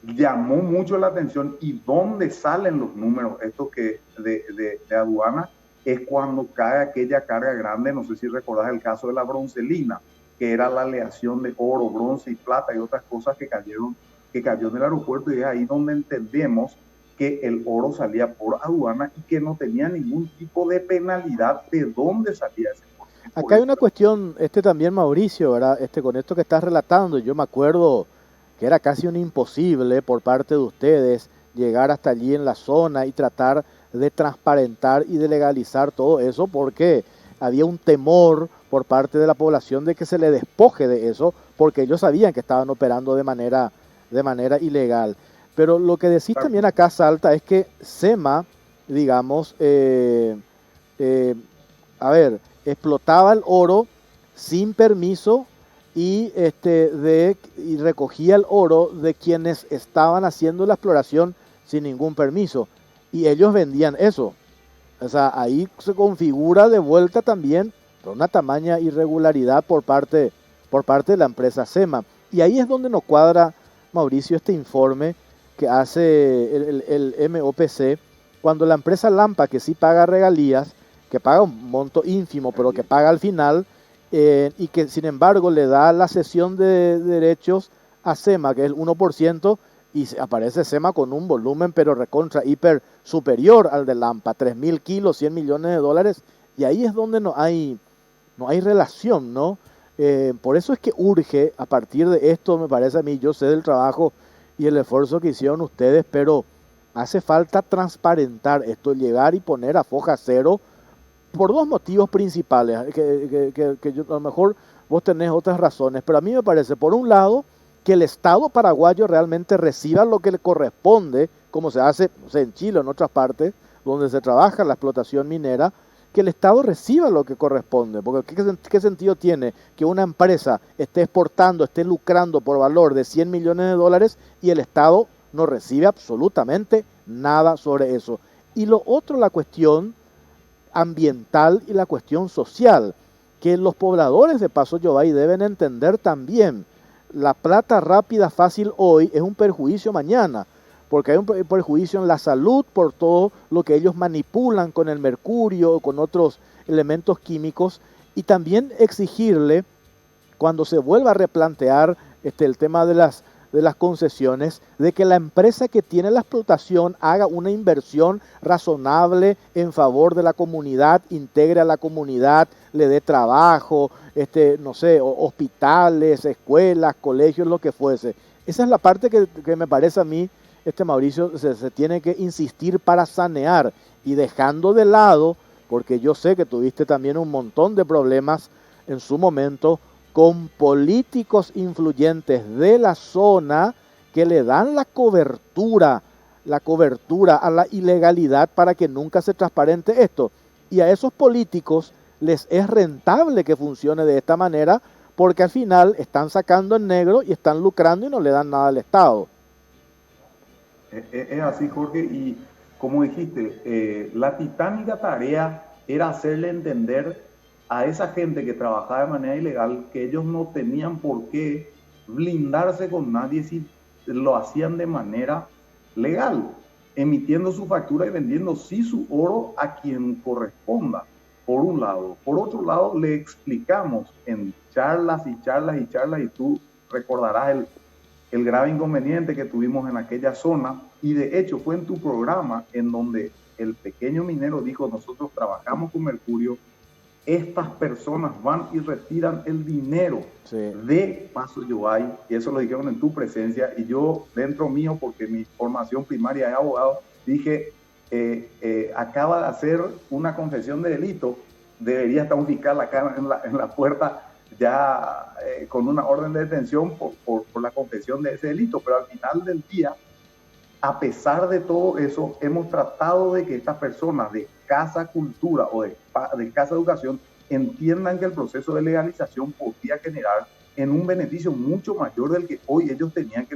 Llamó mucho la atención, y dónde salen los números estos que de aduana es cuando cae aquella carga grande. No sé si recordás el caso de la broncelina, que era la aleación de oro, bronce y plata y otras cosas que cayó en el aeropuerto, y es ahí donde entendemos que el oro salía por aduana y que no tenía ningún tipo de penalidad de dónde salía ese oro. Acá hay una cuestión, también, Mauricio, ¿verdad? Con esto que estás relatando, yo me acuerdo que era casi un imposible por parte de ustedes llegar hasta allí en la zona y tratar de transparentar y de legalizar todo eso, porque había un temor por parte de la población de que se le despoje de eso, porque ellos sabían que estaban operando de manera ilegal. Pero lo que decís también acá, Salta, es que SEMA, digamos, explotaba el oro sin permiso y recogía el oro de quienes estaban haciendo la exploración sin ningún permiso, y ellos vendían eso. O sea, ahí se configura de vuelta también una tamaña irregularidad por parte de la empresa SEMA. Y ahí es donde nos cuadra, Mauricio, este informe que hace el MOPC, cuando la empresa Lampa, que sí paga regalías, que paga un monto ínfimo, pero que paga al final, y que sin embargo le da la cesión de derechos a SEMA, que es el 1%, y aparece SEMA con un volumen, pero recontra, hiper superior al de Lampa, 3.000 kilos, 100 millones de dólares, y ahí es donde no hay relación, ¿no? Por eso es que urge, a partir de esto, me parece a mí, yo sé del trabajo y el esfuerzo que hicieron ustedes, pero hace falta transparentar esto, llegar y poner a foja cero por dos motivos principales, que yo, a lo mejor vos tenés otras razones, pero a mí me parece, por un lado, que el Estado paraguayo realmente reciba lo que le corresponde, como se hace, no sé, en Chile o en otras partes, donde se trabaja la explotación minera, que el Estado reciba lo que corresponde, porque ¿qué sentido tiene que una empresa esté exportando, esté lucrando por valor de 100 millones de dólares y el Estado no recibe absolutamente nada sobre eso? Y lo otro, la cuestión ambiental y la cuestión social, que los pobladores de Paso Llobay deben entender también. La plata rápida, fácil hoy es un perjuicio mañana, porque hay un perjuicio en la salud por todo lo que ellos manipulan con el mercurio, con otros elementos químicos, y también exigirle, cuando se vuelva a replantear el tema de las concesiones, de que la empresa que tiene la explotación haga una inversión razonable en favor de la comunidad, integre a la comunidad, le dé trabajo, no sé, hospitales, escuelas, colegios, lo que fuese. Esa es la parte que me parece a mí, Mauricio, se tiene que insistir para sanear, y dejando de lado, porque yo sé que tuviste también un montón de problemas en su momento con políticos influyentes de la zona que le dan la cobertura a la ilegalidad para que nunca se transparente esto. Y a esos políticos les es rentable que funcione de esta manera, porque al final están sacando en negro y están lucrando y no le dan nada al Estado. Es así, Jorge, y como dijiste, la titánica tarea era hacerle entender a esa gente que trabajaba de manera ilegal que ellos no tenían por qué blindarse con nadie si lo hacían de manera legal, emitiendo su factura y vendiendo sí su oro a quien corresponda, por un lado. Por otro lado, le explicamos en charlas y charlas y charlas, y tú recordarás el grave inconveniente que tuvimos en aquella zona, y de hecho fue en tu programa en donde el pequeño minero dijo: nosotros trabajamos con mercurio, estas personas van y retiran el dinero de Paso Llobay, y eso lo dijeron en tu presencia, y yo dentro mío, porque mi formación primaria es abogado, dije, acaba de hacer una confesión de delito, debería estar un fiscal acá en la puerta ya con una orden de detención por la confesión de ese delito. Pero al final del día, a pesar de todo eso, hemos tratado de que estas personas de Casa Cultura o de Casa Educación entiendan que el proceso de legalización podía generar en un beneficio mucho mayor del que hoy ellos tenían, que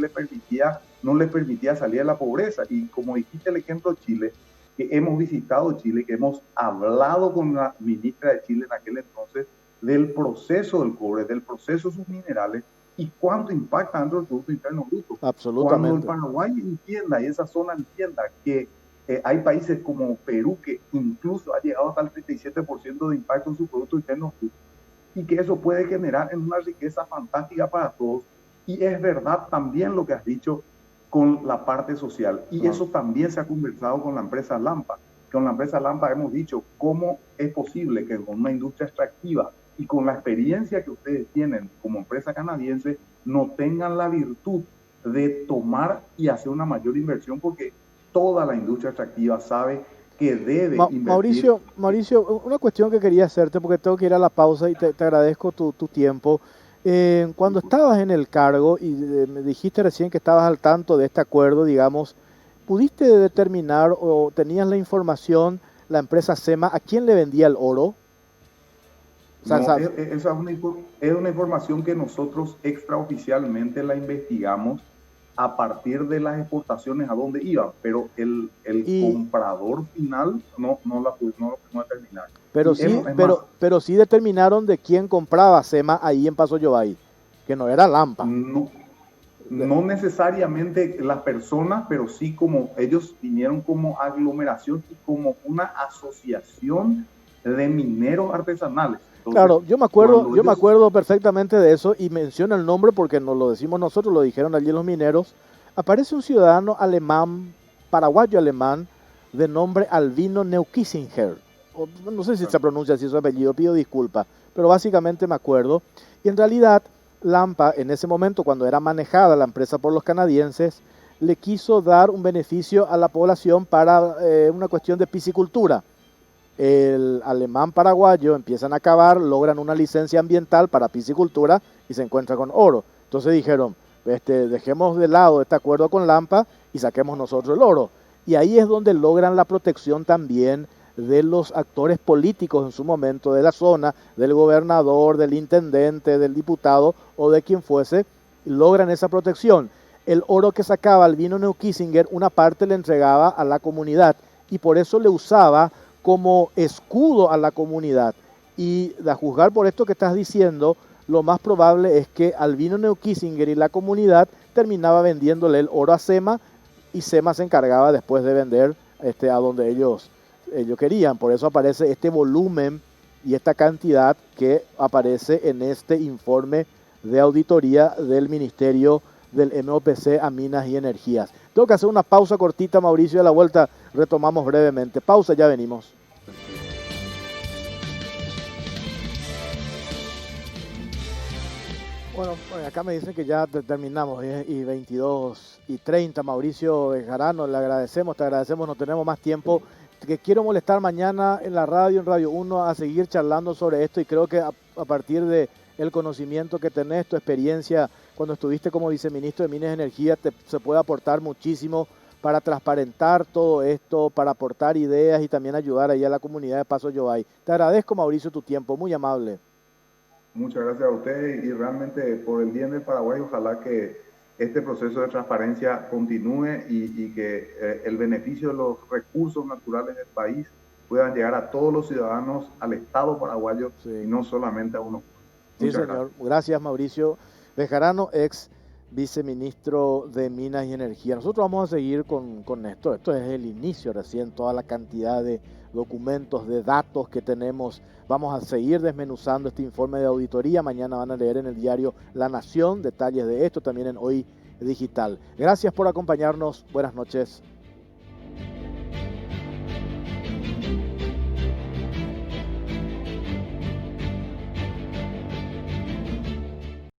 no les permitía salir de la pobreza. Y como dijiste el ejemplo Chile, que hemos visitado Chile, que hemos hablado con la ministra de Chile en aquel entonces del proceso del cobre, del proceso de sus minerales, y cuánto impacta dentro del Producto Interno Bruto. Absolutamente. Cuando el Paraguay entienda, y esa zona entienda, que hay países como Perú que incluso ha llegado hasta el 37% de impacto en su Producto Interno Bruto, y que eso puede generar en una riqueza fantástica para todos. Y es verdad también lo que has dicho con la parte social, y eso también se ha conversado con la empresa Lampa. Con la empresa Lampa hemos dicho cómo es posible que con una industria extractiva y con la experiencia que ustedes tienen como empresa canadiense no tengan la virtud de tomar y hacer una mayor inversión, porque toda la industria extractiva sabe que debe invertir. Mauricio, una cuestión que quería hacerte, porque tengo que ir a la pausa y te agradezco tu tiempo. Cuando estabas en el cargo y me dijiste recién que estabas al tanto de este acuerdo, digamos, ¿pudiste determinar o tenías la información, la empresa SEMA, a quién le vendía el oro? No, esa es una información que nosotros extraoficialmente la investigamos a partir de las exportaciones a dónde iban, pero el comprador final no determinaron. Pero sí determinaron de quién compraba SEMA ahí en Paso Yobay, que no era Lampa. No necesariamente las personas, pero sí como ellos vinieron como aglomeración y como una asociación de mineros artesanales. Entonces, claro, yo me acuerdo perfectamente de eso y menciono el nombre porque no lo decimos nosotros, lo dijeron allí los mineros. Aparece un ciudadano alemán, paraguayo alemán, de nombre Albino Neukissinger. No sé si se pronuncia así su apellido, pido disculpas, pero básicamente me acuerdo. Y en realidad, Lampa, en ese momento, cuando era manejada la empresa por los canadienses, le quiso dar un beneficio a la población para una cuestión de piscicultura. El alemán paraguayo empiezan a cavar, logran una licencia ambiental para piscicultura y se encuentran con oro. Entonces dijeron, dejemos de lado este acuerdo con Lampa y saquemos nosotros el oro. Y ahí es donde logran la protección también de los actores políticos en su momento de la zona, del gobernador, del intendente, del diputado o de quien fuese, logran esa protección. El oro que sacaba Albino Neukissinger, una parte le entregaba a la comunidad y por eso le usaba como escudo a la comunidad. Y a juzgar por esto que estás diciendo, lo más probable es que Albino Neukissinger y la comunidad terminaba vendiéndole el oro a SEMA y SEMA se encargaba después de vender a donde ellos querían. Por eso aparece este volumen y esta cantidad que aparece en este informe de auditoría del Ministerio del MOPC a Minas y Energías. Tengo que hacer una pausa cortita, Mauricio, y a la vuelta retomamos brevemente. Pausa, ya venimos. Bueno, acá me dicen que ya terminamos, y 22:30, Mauricio Bejarano, te agradecemos, no tenemos más tiempo. Que quiero molestar mañana en la radio, en Radio 1, a seguir charlando sobre esto y creo que a partir de el conocimiento que tenés, tu experiencia cuando estuviste como viceministro de Minas y Energía, se puede aportar muchísimo para transparentar todo esto, para aportar ideas y también ayudar ahí a la comunidad de Paso Yobay. Te agradezco, Mauricio, tu tiempo, muy amable. Muchas gracias a usted y realmente por el bien del Paraguay, ojalá que este proceso de transparencia continúe y que el beneficio de los recursos naturales del país puedan llegar a todos los ciudadanos, al Estado paraguayo, sí, y no solamente a uno. Sí, señor. Gracias, Mauricio Bejarano, ex viceministro de Minas y Energía. Nosotros vamos a seguir con esto. Esto es el inicio recién, toda la cantidad de documentos, de datos que tenemos. Vamos a seguir desmenuzando este informe de auditoría. Mañana van a leer en el diario La Nación detalles de esto, también en Hoy Digital. Gracias por acompañarnos. Buenas noches.